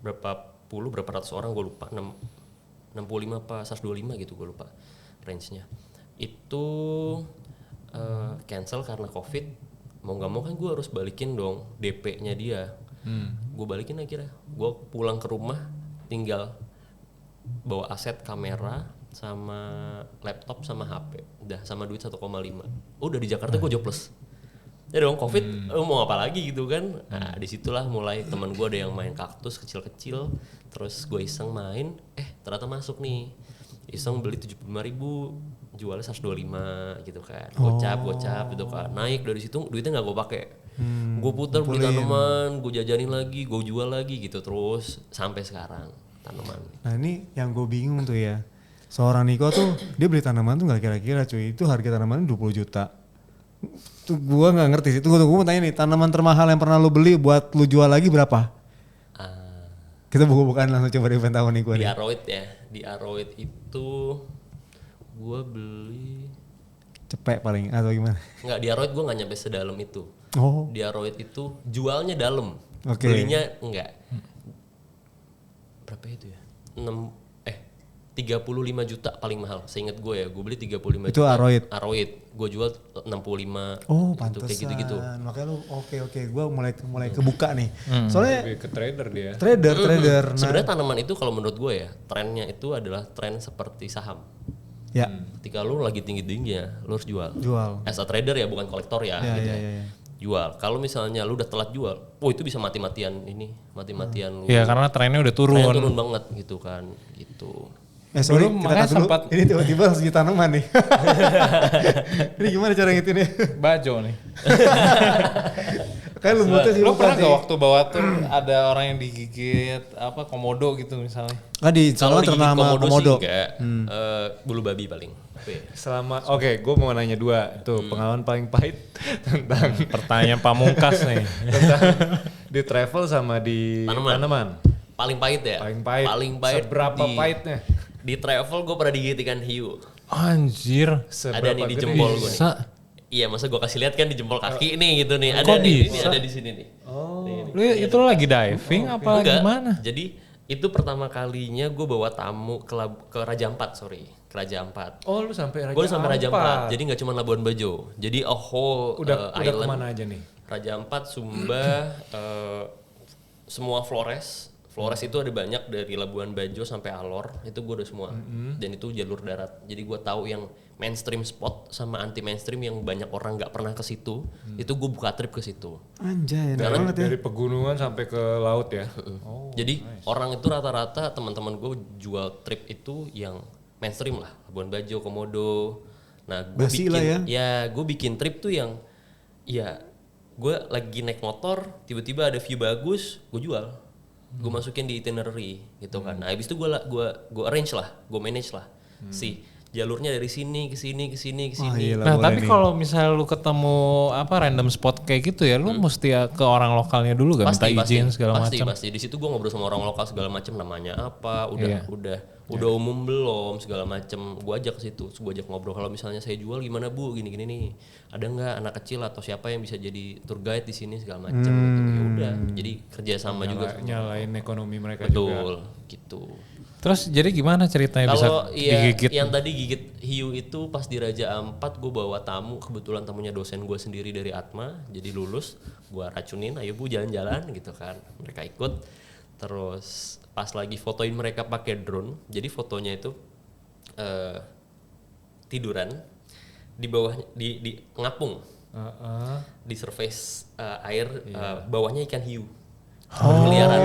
berapa ratus orang gue lupa, 65 apa 125 gitu gue lupa range-nya. Itu cancel karena COVID, mau nggak mau kan gue harus balikin dong DP-nya dia. Gue balikin akhirnya, gue pulang ke rumah tinggal bawa aset kamera sama laptop sama HP, udah sama duit 1,5. Udah di Jakarta gue jobless. Ya dong COVID, mau apa lagi gitu kan. Nah disitulah mulai teman gue ada yang main kaktus kecil-kecil, terus gue iseng main, ternyata masuk nih. Iseng beli 75.000, jualnya 125 gitu kan. Gocap gitu kan. Naik dari situ duitnya nggak gue pakai. Gue putar beli tanaman, gue jajanin lagi, gue jual lagi gitu terus sampai sekarang tanaman. Nah ini yang gue bingung tuh ya. Seorang Niko tuh dia beli tanaman tuh nggak kira-kira cuy, itu harga tanaman 20 juta. Tuh gue nggak ngerti sih. Tunggu mau tanya nih, tanaman termahal yang pernah lu beli buat lu jual lagi berapa? Kita bukan langsung coba di event tahun Niko nih. Di Aroid ya, di Aroid itu gue beli cepet paling atau gimana? Enggak, di Aroid gue nggak nyampe sedalam itu. Di Aroid itu jualnya dalam, belinya enggak. Berapa itu ya? 35 juta paling mahal. Seingat gue ya, gue beli 35 juta. Itu Aroid. Gue jual 65. Oh, gitu, pantesan. kayak gitu-gitu. Makanya lu oke. Gue mulai kebuka nih. Soalnya lebih ke trader dia. Trader. Sebenarnya tanaman itu kalau menurut gue ya, trennya itu adalah tren seperti saham. Ya. Ketika lu lagi tinggi-tingginya, lu harus jual. As a trader ya, bukan kolektor ya. Gitu. Ya. Jual. Kalau misalnya lu udah telat jual, itu bisa mati-matian lu. Iya, karena trennya udah turun. Trennya turun banget gitu kan, gitu. Sorry, dulu kita makanya dulu. sempat Ini tiba-tiba harus di tanaman nih. Ini gimana cara ngitunnya? Bajo nih. Kayak lumutnya sih. Lu pernah gak waktu bawa tur ada orang yang digigit komodo gitu misalnya? Di Kalau sana digigit ternama komodo sih enggak, bulu babi paling. Gue mau nanya dua tuh pengalaman paling pahit tentang Pertanyaan pamungkas nih. tentang di travel sama di tanaman. Paling pahit ya? Paling pahit. Seberapa pahitnya? Di travel gue pernah digigit ikan hiu. Anjir. Ada nih di jempol gue nih. Iya, masa gue kasih lihat kan di jempol kaki nih gitu nih. Ada Kok nih, bisa? ini ada di sini nih. Lu itu lagi diving apa gimana? Jadi itu pertama kalinya gue bawa tamu ke Raja Ampat, ke Raja Ampat. Oh, lu sampai Raja Ampat. Gue sampai Raja Ampat. Jadi nggak cuma Labuan Bajo. Jadi udah island. Kemana aja nih? Raja Ampat, Sumba, semua Flores itu ada banyak dari Labuan Bajo sampai Alor, itu gue udah semua. Dan itu jalur darat. Jadi gue tahu yang mainstream spot sama anti mainstream yang banyak orang nggak pernah ke situ. Itu gue buka trip ke situ. Anjay, enak banget ya. Dari pegunungan sampai ke laut ya. Jadi orang itu rata-rata teman-teman gue jual trip itu yang mainstream lah, Labuan Bajo, Komodo. Nah, gue bikin trip tuh yang gue lagi naik motor, tiba-tiba ada view bagus, gue jual. Gue masukin di itinerary gitu kan. Nah, habis itu gue arrange lah, gue manage lah. Jalurnya dari sini ke sini. Nah, tapi kalau misalnya lu ketemu random spot kayak gitu ya, lu mesti ke orang lokalnya dulu gak minta izin segala macam. Pasti. Di situ gue ngobrol sama orang lokal segala macam, namanya apa, udah umum belum segala macam. Gue ajak ke situ, gue ajak ngobrol. Kalau misalnya saya jual gimana Bu, gini nih. Ada nggak anak kecil atau siapa yang bisa jadi tour guide di sini segala macam gitu. Ya udah, jadi kerjasama juga. Nyalain ekonomi mereka juga. Betul, gitu. Terus jadi gimana ceritanya bisa digigit? Yang tadi gigit hiu itu pas di Raja Ampat gue bawa tamu, kebetulan tamunya dosen gue sendiri dari Atma, jadi lulus, gue racunin, ayo Bu jalan-jalan gitu kan, mereka ikut. Terus pas lagi fotoin mereka pakai drone, jadi fotonya itu tiduran di bawah di ngapung Di surface air bawahnya ikan hiu. Berkeliaran.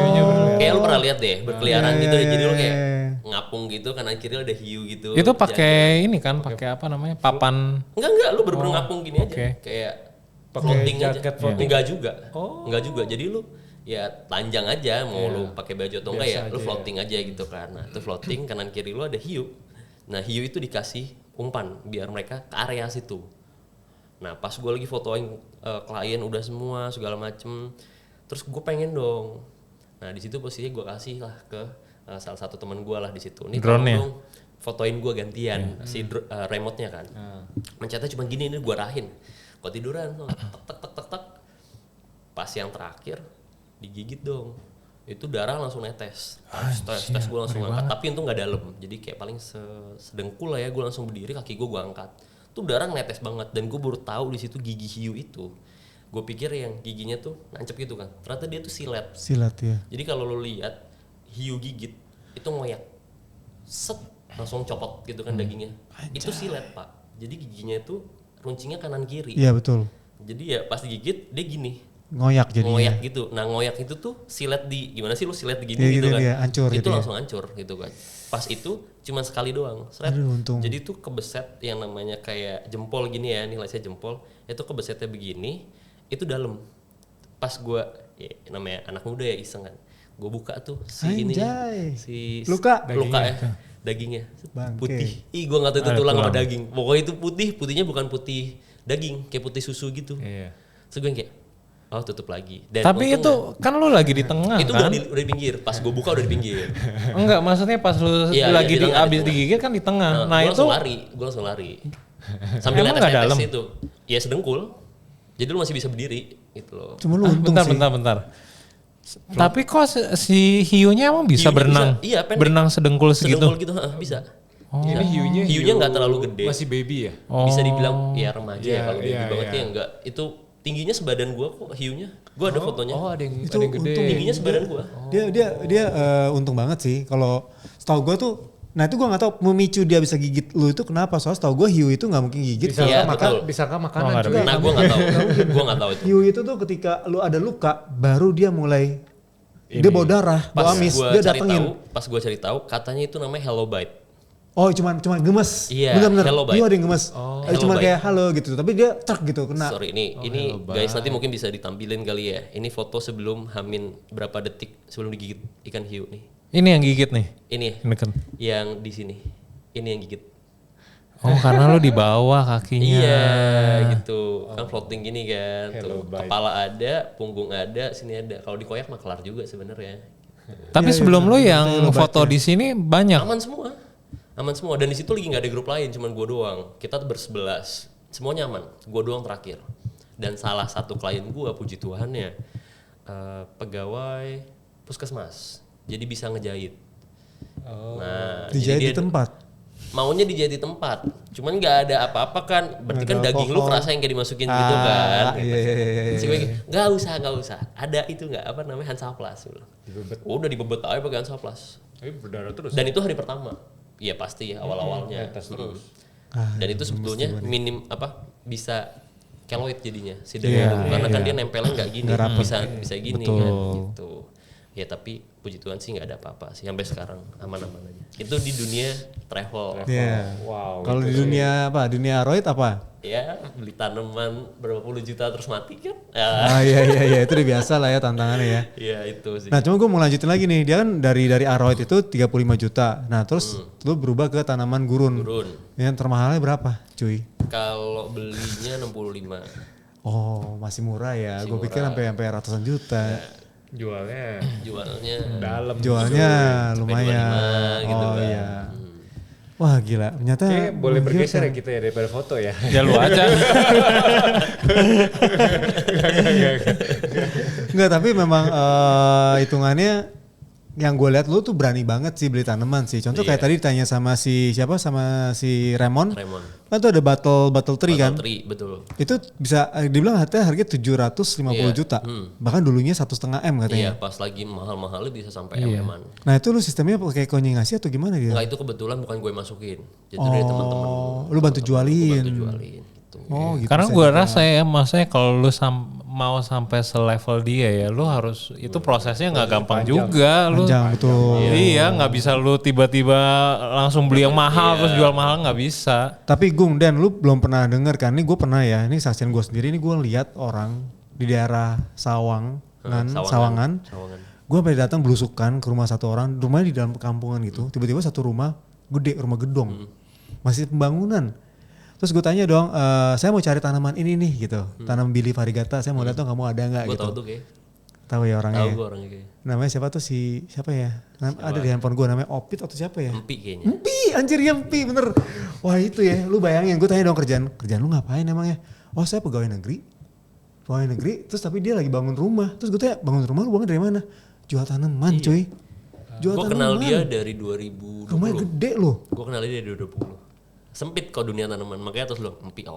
Kayak lu pernah lihat deh, berkeliaran gitu deh. Jadi lu kayak ngapung gitu, kanan kiri ada hiu gitu. Itu pakai ini kan, pakai apa namanya? Papan. Enggak, lu bener-bener ngapung gini aja. Kayak floating aja. Enggak juga. Jadi lu ya telanjang aja, mau lu pakai baju atau enggak ya, lu floating aja gitu kan. Nah, itu floating kanan kiri lu ada hiu. Nah, hiu itu dikasih umpan biar mereka ke area situ. Nah, pas gue lagi fotoin klien udah semua segala macem, terus gue pengen dong. Nah, di situ posisinya gue kasih lah ke salah satu teman gue lah di situ. Nih tolong fotoin gue gantian si remote-nya kan. Mencetnya cuma gini, ini gue rahin. Gue tiduran, tek. Pas yang terakhir digigit dong. Itu darah langsung netes. Tes gue langsung angkat, tapi untung nggak dalam. Jadi kayak paling sedengkul lah ya. Gue langsung berdiri, kaki gue angkat. Tuh darah netes banget, dan gue baru tahu di situ gigi hiu itu. Gue pikir yang giginya tuh nancep gitu kan, ternyata dia tuh silet ya. Jadi kalau lo lihat hiu gigit itu ngoyak, set langsung copot gitu kan dagingnya. Itu silet pak, jadi giginya itu runcingnya kanan kiri. Iya betul. Jadi ya pas digigit dia gini ngoyak jadinya. Ngoyak gitu. Nah ngoyak itu tuh silet di gimana sih lu silet gini gitu kan? Iya, hancur itu gitu langsung hancur gitu kan. Pas itu cuma sekali doang. Jadi tuh kebeset yang namanya kayak jempol gini ya, nih saya jempol. Itu kebesetnya begini, itu dalam. Pas gua ya, namanya anak muda ya iseng kan. Gua buka tuh si luka ya. Dagingnya putih. Gua enggak tahu itu tulang apa daging. Pokoknya itu putihnya bukan putih daging, kayak putih susu gitu. Iya. Terus gue kayak tutup lagi. Dan tapi itu kan lu lagi di tengah itu kan? Udah di pinggir. Pas gue buka udah di pinggir. Enggak, maksudnya pas lu lagi abis digigit kan di tengah. Nah itu gue langsung lari. Sambil netes itu. Ya sedengkul. Jadi lu masih bisa berdiri gitu loh. Cuma lu untung bentar. Tapi kok si hiunya emang bisa berenang? Iya, berenang sedengkul segitu? Sedengkul gitu, bisa. Ini hiunya nggak terlalu gede. Masih baby ya? Bisa dibilang ya remaja ya kalau baby banget ya enggak. Itu tingginya sebadan gua kok hiunya. Gua ada fotonya. Ada yang gede. Tingginya sebadan gua. Dia untung banget sih. Kalau setahu gua tuh, nah itu gua nggak tahu memicu dia bisa gigit lu itu kenapa. Soalnya setahu gua hiu itu nggak mungkin gigit. Bisakah makanan juga? Nah gua nggak tahu itu. Hiu itu tuh ketika lu ada luka, baru dia mulai dia bawa darah, bawa amis, dia datengin. Pas gua cari tahu, katanya itu namanya hello bite. Oh cuman gemes, iya, benar-benar. Dia ada yang gemes, cuma kayak halo gitu, tapi dia truk gitu kena. Sorry ini guys nanti mungkin bisa ditampilin kali ya. Ini foto sebelum hamin berapa detik sebelum digigit ikan hiu nih. Ini yang gigit nih? Ini kan. Yang di sini, ini yang gigit. Oh karena lu di bawah kakinya. Iya gitu, kan floating gini kan. Tuh, kepala ada, punggung ada, sini ada. Kalau dikoyak mah kelar juga sebenarnya. Tapi sebelum lu yang foto di sini banyak. Aman semua, dan di situ lagi nggak ada grup lain, cuman gue doang. Kita bersebelas, semuanya aman. Gue doang terakhir. Dan salah satu klien gue, puji Tuhannya, pegawai puskesmas, jadi bisa ngejahit. Nah, dijahit di tempat. Maunya dijahit di tempat, cuman nggak ada apa-apa kan. Berarti kan daging lu kerasa yang kayak dimasukin gitu kan. Iya. Nggak usah. Ada itu nggak apa namanya Hansaplast. Udah dibebet aja pakai Hansaplast. Tapi berdarah terus. Dan itu hari pertama. Iya pasti ya awal-awalnya. Terus. Dan itu sebetulnya bisa keloid jadinya si daging karena kan dia nempelnya nggak gini, bisa gini kan gitu. Ya tapi puji Tuhan sih nggak ada apa-apa sih sampai sekarang aman-aman aja. Itu di dunia travel. Wow. Kalau di dunia dunia Aroid apa? Ya beli tanaman berapa puluh juta terus mati kan? Iya itu udah biasa lah ya tantangannya ya. Iya itu sih. Nah cuma gue mau lanjutin lagi nih, dia kan dari Aroid itu 35 juta. Nah terus lu berubah ke tanaman gurun. Yang termahalnya berapa cuy? Kalau belinya 65. Oh masih murah ya, gue pikir sampai ratusan juta. Jualnya dalam. Jualnya lumayan. 25, gitu kan. Iya. Wah gila, ternyata boleh bergeser ya kita ya daripada foto ya. Ya lu aja. Enggak, tapi memang hitungannya yang gue lihat lu tuh berani banget sih beli tanaman sih. Contoh kayak tadi ditanya sama si Raymond. Kan tuh ada battle tree kan? Battle tree, betul. Itu bisa dibilang harga 750 juta. Bahkan dulunya 1,5 M katanya. Iya, pas lagi mahal-mahalnya bisa sampai M-an. Nah itu lu sistemnya pakai konyengasi atau gimana dia? Enggak, itu kebetulan bukan gue masukin. Jadi dari teman-teman. Lu bantu jualin. Gitu. Oh gitu. Karena bisa gue juga. rasa ya, maksudnya kalau lu mau sampai selevel dia ya, lu harus itu prosesnya nggak gampang juga. Lu Panjang betul. iya nggak bisa lu tiba-tiba langsung beli yang mahal terus jual mahal, nggak bisa. Tapi Gung, Dan lu belum pernah denger kan? Ini gue pernah ya, ini saksian gue sendiri. Ini gue lihat orang di daerah Sawangan. Gue sampai datang belusukan ke rumah satu orang, rumahnya di dalam kampungan gitu. Tiba-tiba satu rumah gede, rumah gedung, masih pembangunan. Terus gue tanya dong, saya mau cari tanaman ini nih gitu, tanam bili variegata. Saya mau datang, kamu ada nggak gitu? Gue tahu tuh kayak. Tahu ya orangnya. Tahu Ya? gue orangnya kayak. Namanya siapa tuh siapa ya? Ada di handphone gue namanya Opit atau siapa ya? Empi kayaknya. Empi, anjir ya Empi bener. Wah itu ya, lu bayangin, gue tanya dong kerjaan lu ngapain emangnya? Oh saya pegawai negeri, terus tapi dia lagi bangun rumah. Terus gue tanya, bangun rumah lu bangun dari mana? Jual tanaman cuy. Jual Gue kenal dia dari 2020. Rumahnya gede loh. Gue kenal dia dari 2020. Sempit kok dunia tanaman, makanya terus lo Empi.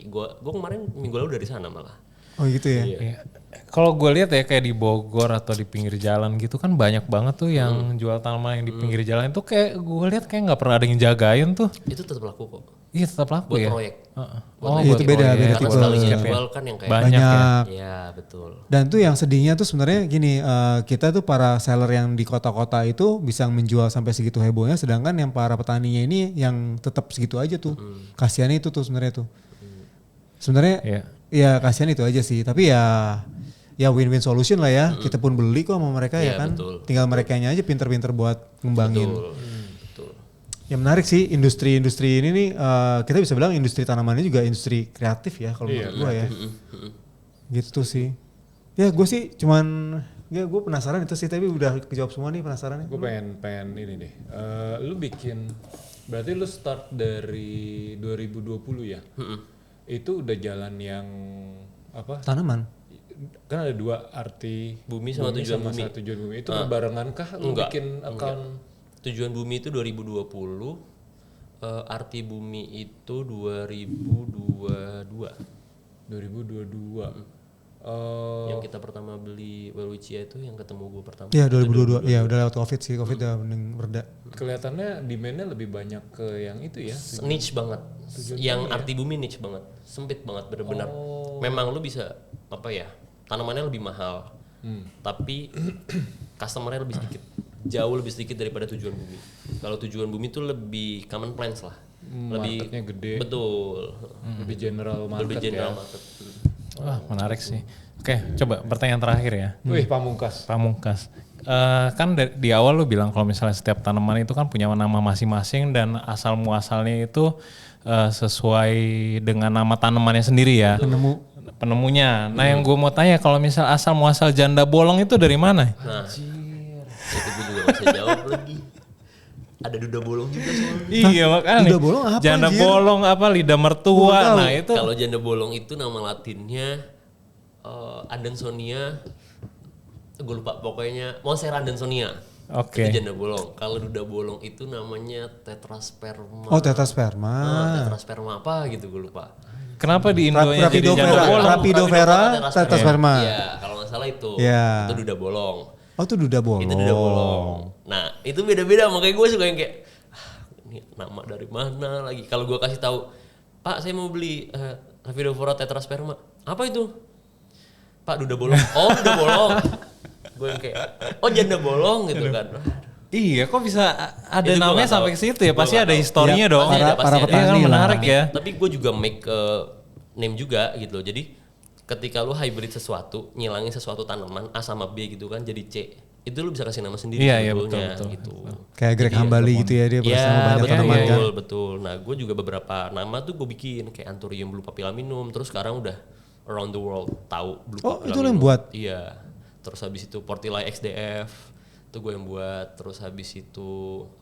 Gue kemarin minggu lalu dari sana malah. Oh gitu ya. Iya. Kalau gue lihat ya kayak di Bogor atau di pinggir jalan gitu kan banyak banget tuh yang jual tanaman yang di pinggir jalan itu kayak gue lihat kayak nggak pernah ada yang jagain tuh. Itu tetap laku kok. Iya tetap laku Buat ya. proyek. Oh, Iya, buat itu beda proyek. Karena tipe. sekalinya Siap ya. jual kan yang kayak. Banyak ya. Iya betul. Dan tuh yang sedihnya tuh sebenarnya gini, kita tuh para seller yang di kota-kota itu bisa menjual sampai segitu hebohnya, sedangkan yang para petaninya ini yang tetap segitu aja tuh. Kasiannya itu tuh sebenarnya tuh. Sebenarnya Iya. ya kasihan itu aja sih, tapi ya win-win solution lah ya. Kita pun beli kok sama mereka ya Iya, kan. betul. Tinggal merekanya aja pinter-pinter buat ngembangin. Betul. Ya menarik sih industri-industri ini nih, kita bisa bilang industri tanamannya juga industri kreatif ya kalau menurut gue ya. Gitu sih. Ya gue sih cuman, ya gue penasaran itu sih, tapi udah kejawab semua nih penasarannya. Gue pengen ini deh. Lu bikin, berarti lu start dari 2020 ya? Itu udah jalan yang apa? Tanaman. Kan ada dua arti Bumi sama tujuan bumi. tujuan bumi. Itu berbarengan kah lu Enggak, bikin account? Tujuan bumi itu 2020. Arti bumi itu 2022. 2022. Yang kita pertama beli Welwitschia itu yang ketemu gue pertama. Iya 2022, ya udah lewat covid sih, covid udah mending reda. Kelihatannya demandnya lebih banyak ke yang itu ya. Niche banget. Yang arti bumi niche banget. Sempit banget bener-bener. Memang lu bisa apa ya? Tanamannya lebih mahal. Tapi customernya lebih sedikit. Jauh lebih sedikit daripada tujuan bumi. Kalau tujuan bumi itu lebih common plants lah. Lebih Marketnya gede. Betul. Lebih general market Lebih general ya. market. Wah menarik sih. Oke coba pertanyaan terakhir ya. Wih Pamungkas. Pamungkas. Kan di awal lu bilang kalau misalnya setiap tanaman itu kan punya nama masing-masing dan asal muasalnya itu sesuai dengan nama tanamannya sendiri ya. Penemunya. Nah yang gue mau tanya kalau misal asal muasal janda bolong itu dari mana? Nah, itu gue juga gak bisa jawab lagi. Ada duda bolong juga soalnya. Iya makanya. Duda bolong apa, Janda anjir? bolong apa lidah mertua. Nah itu. Kalau janda bolong itu nama latinnya Adansonia. Gue lupa pokoknya Monstera Adansonia. Oke. Itu janda bolong. Kalau duda bolong itu namanya Tetrasperma. Oh tetrasperma. Tetrasperma apa gitu gue lupa. Kenapa di Indonya jadi janda bolong? Rapidovera tetrasperma. Iya, kalau nggak salah itu. Iya. Itu duda bolong. Oh itu duda bolong. Itu duda bolong. Nah, itu beda-beda makanya gue suka yang kayak ini nama dari mana lagi. Kalau gue kasih tahu, "Pak, saya mau beli Rapidovera tetrasperma." "Apa itu?" "Pak, duda bolong." "Oh, duda bolong." Gue yang kayak, "Oh, janda bolong." gitu kan. Iya, kok bisa ada Itu gua namanya nggak sampai tahu. ke situ ya? Gua Pasti nggak ada tahu. historinya Ya, dong. Pasti ada, para pasti ada. petani Iya kan lah. menarik ya. Tapi gue juga make name juga gitu loh. Jadi ketika lu hybrid sesuatu, nyilangin sesuatu tanaman A sama B gitu kan jadi C. Itu lu bisa kasih nama sendiri Iya, iya, sebetulnya betul, gitu. Kayak Greg Hambali gitu ya, dia Iya, bersama banyak betul, tanaman kan. betul. Nah, gue juga beberapa nama tuh gue bikin kayak Anthurium blue papillaminum. Terus sekarang udah around the world tahu blue Oh, papillaminum. itu lo yang buat? Iya. Terus habis itu Portilla XDF itu gue yang buat. Terus habis itu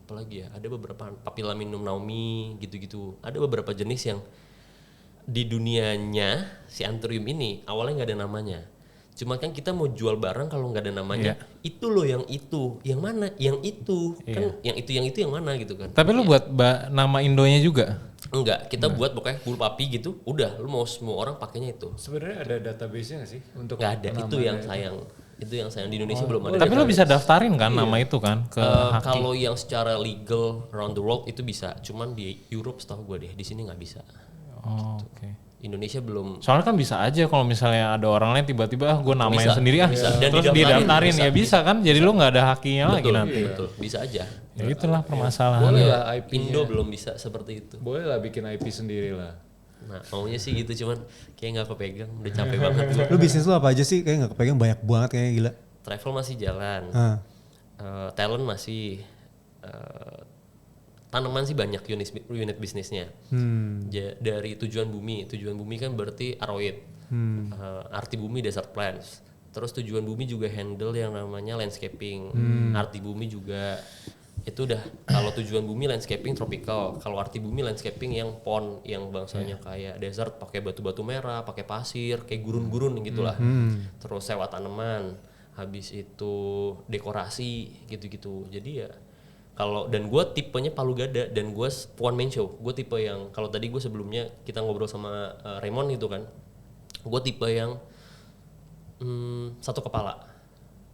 apa lagi ya? Ada beberapa papillaminum naomi gitu-gitu. Ada beberapa jenis yang di dunianya si Anthurium ini awalnya nggak ada namanya. Cuma kan kita mau jual barang kalau nggak ada namanya. Itu loh yang itu. Yang mana? Yang itu. Kan yang itu yang mana gitu kan. Tapi lu buat nama Indonya juga? Enggak, kita buat pokoknya bulu papi gitu. Udah, lu mau semua orang pakainya itu. Sebenarnya ada database-nya nggak sih untuk Nggak ada, itu yang sayang. Itu yang sayang di Indonesia belum ada. Tapi lu bisa daftarin kan nama itu kan ke Haki? Kalau yang secara legal around the world itu bisa. Cuman di Europe setahu gue deh, di sini nggak bisa. Oh, oke. Indonesia belum. Soalnya kan bisa aja kalau misalnya ada orang lain tiba-tiba gue namain Bisa, sendiri bisa. Dan terus didaftarin ya bisa kan, jadi lu nggak ada hakinya lagi Betul, nanti. betul, bisa aja. Ya itulah permasalahan. Boleh lah IP Indo belum bisa seperti itu. boleh lah bikin IP sendiri lah. Nah maunya sih gitu, cuman kayak nggak kepegang, udah capek banget gue. Lu bisnis lu apa aja sih? Kayak gak kepegang banyak banget kayaknya gila. Travel masih jalan, talent masih, tanaman sih banyak unit bisnisnya. Dari tujuan bumi kan berarti Aroid, arti bumi desert plants. Terus tujuan bumi juga handle yang namanya landscaping, arti bumi juga itu udah. Kalau tujuan bumi landscaping tropical, kalau arti bumi landscaping yang pond, yang bangsanya kayak desert, pakai batu-batu merah, pakai pasir, kayak gurun-gurun gitulah. Terus sewa tanaman, habis itu dekorasi gitu-gitu. Jadi ya kalau, dan gue tipenya palu gada, dan gue one man show. Gue tipe yang, kalau tadi gue sebelumnya kita ngobrol sama Raymond gitu kan, gue tipe yang satu kepala.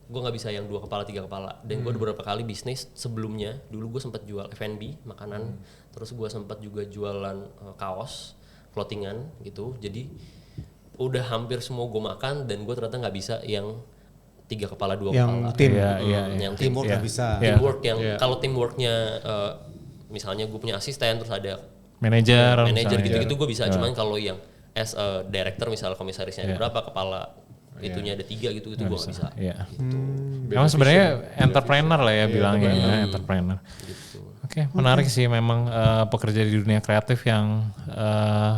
Gue nggak bisa yang 2 kepala 3 kepala. Dan gue beberapa kali bisnis sebelumnya, dulu gue sempat jual F&B makanan, terus gue sempat juga jualan kaos, clothingan gitu. Jadi udah hampir semua gue makan, dan gue ternyata nggak bisa yang 3 kepala 2 kepala. Tim. Yang Teamwork nggak bisa. Teamwork yang kalau teamworknya misalnya gue punya asisten, terus ada Manajer gitu-gitu gue bisa. Cuman kalau yang as a director, misalnya komisarisnya ada berapa kepala, itunya ada 3 gitu, itu gue nggak bisa. Gitu. Memang sebenarnya entrepreneur lah ya bilangnya, entrepreneur. Gitu. Oke, menarik sih memang pekerja di dunia kreatif yang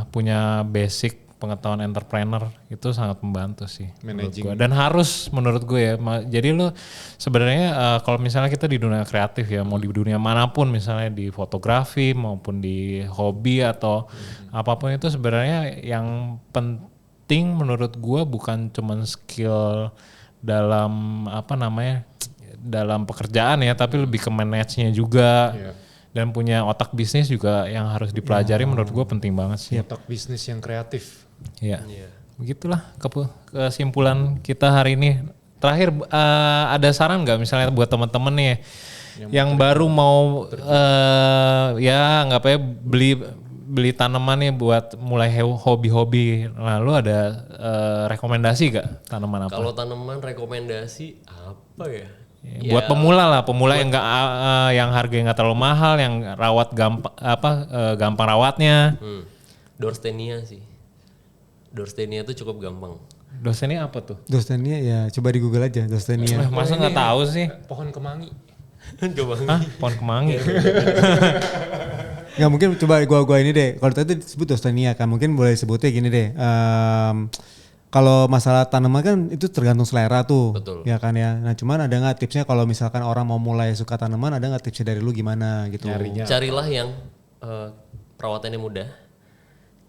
punya basic pengetahuan entrepreneur itu sangat membantu sih menurut gue. Dan harus menurut gue ya. Jadi lu sebenarnya kalau misalnya kita di dunia kreatif ya, mau di dunia manapun, misalnya di fotografi maupun di hobi atau apapun itu, sebenarnya yang penting menurut gue bukan cuman skill dalam dalam pekerjaan ya, tapi lebih ke manage-nya juga. Dan punya otak bisnis juga yang harus dipelajari, menurut gue penting banget sih. Otak bisnis yang kreatif. Iya. Begitulah kesimpulan kita hari ini. Terakhir ada saran nggak misalnya buat teman-teman nih yang baru mau ya nggak apa ya beli tanaman nih buat mulai hobi-hobi. Lalu ada rekomendasi gak tanaman apa? Kalau tanaman rekomendasi apa ya? Buat pemula yang nggak yang harganya nggak terlalu mahal, yang rawat gampang rawatnya. Dorstenia sih. Dorstenia tuh cukup gampang. Dosennya apa tuh? Dorstenia ya coba di Google aja Dorstenia. Masa nggak tahu sih? Pohon kemangi. Hah? Pohon kemangi. Nggak, mungkin coba gua ini deh. Kalau tadi disebut Dorstenia kan, mungkin boleh sebutnya gini deh. Kalau masalah tanaman kan itu tergantung selera tuh. Betul. Ya kan ya. Nah cuman ada nggak tipsnya kalau misalkan orang mau mulai suka tanaman, ada nggak tipsnya dari lu gimana gitu? Carilah yang perawatannya mudah.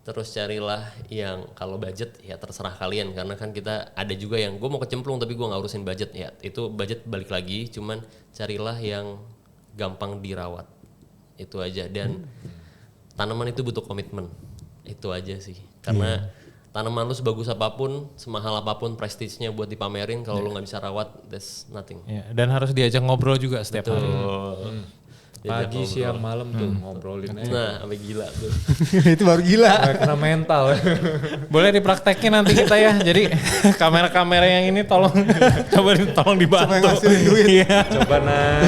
Terus carilah yang kalau budget ya terserah kalian, karena kan kita ada juga yang gue mau kecemplung tapi gue nggak urusin budget, ya itu budget balik lagi. Cuman carilah yang gampang dirawat, itu aja. Dan tanaman itu butuh komitmen, itu aja sih. Karena tanaman lu sebagus apapun, semahal apapun prestige-nya buat dipamerin, kalau lu nggak bisa rawat, there's nothing. Dan harus diajak ngobrol juga setiap hari. Pagi, siang, malam tuh ngobrolin aja. Nah, sampai gila tuh. Itu baru gila. Kena mental. Boleh dipraktekin nanti kita ya. Jadi kamera-kamera yang ini tolong coba tolong dibantu. Supaya ngasihin duit. Iya. Coba nah.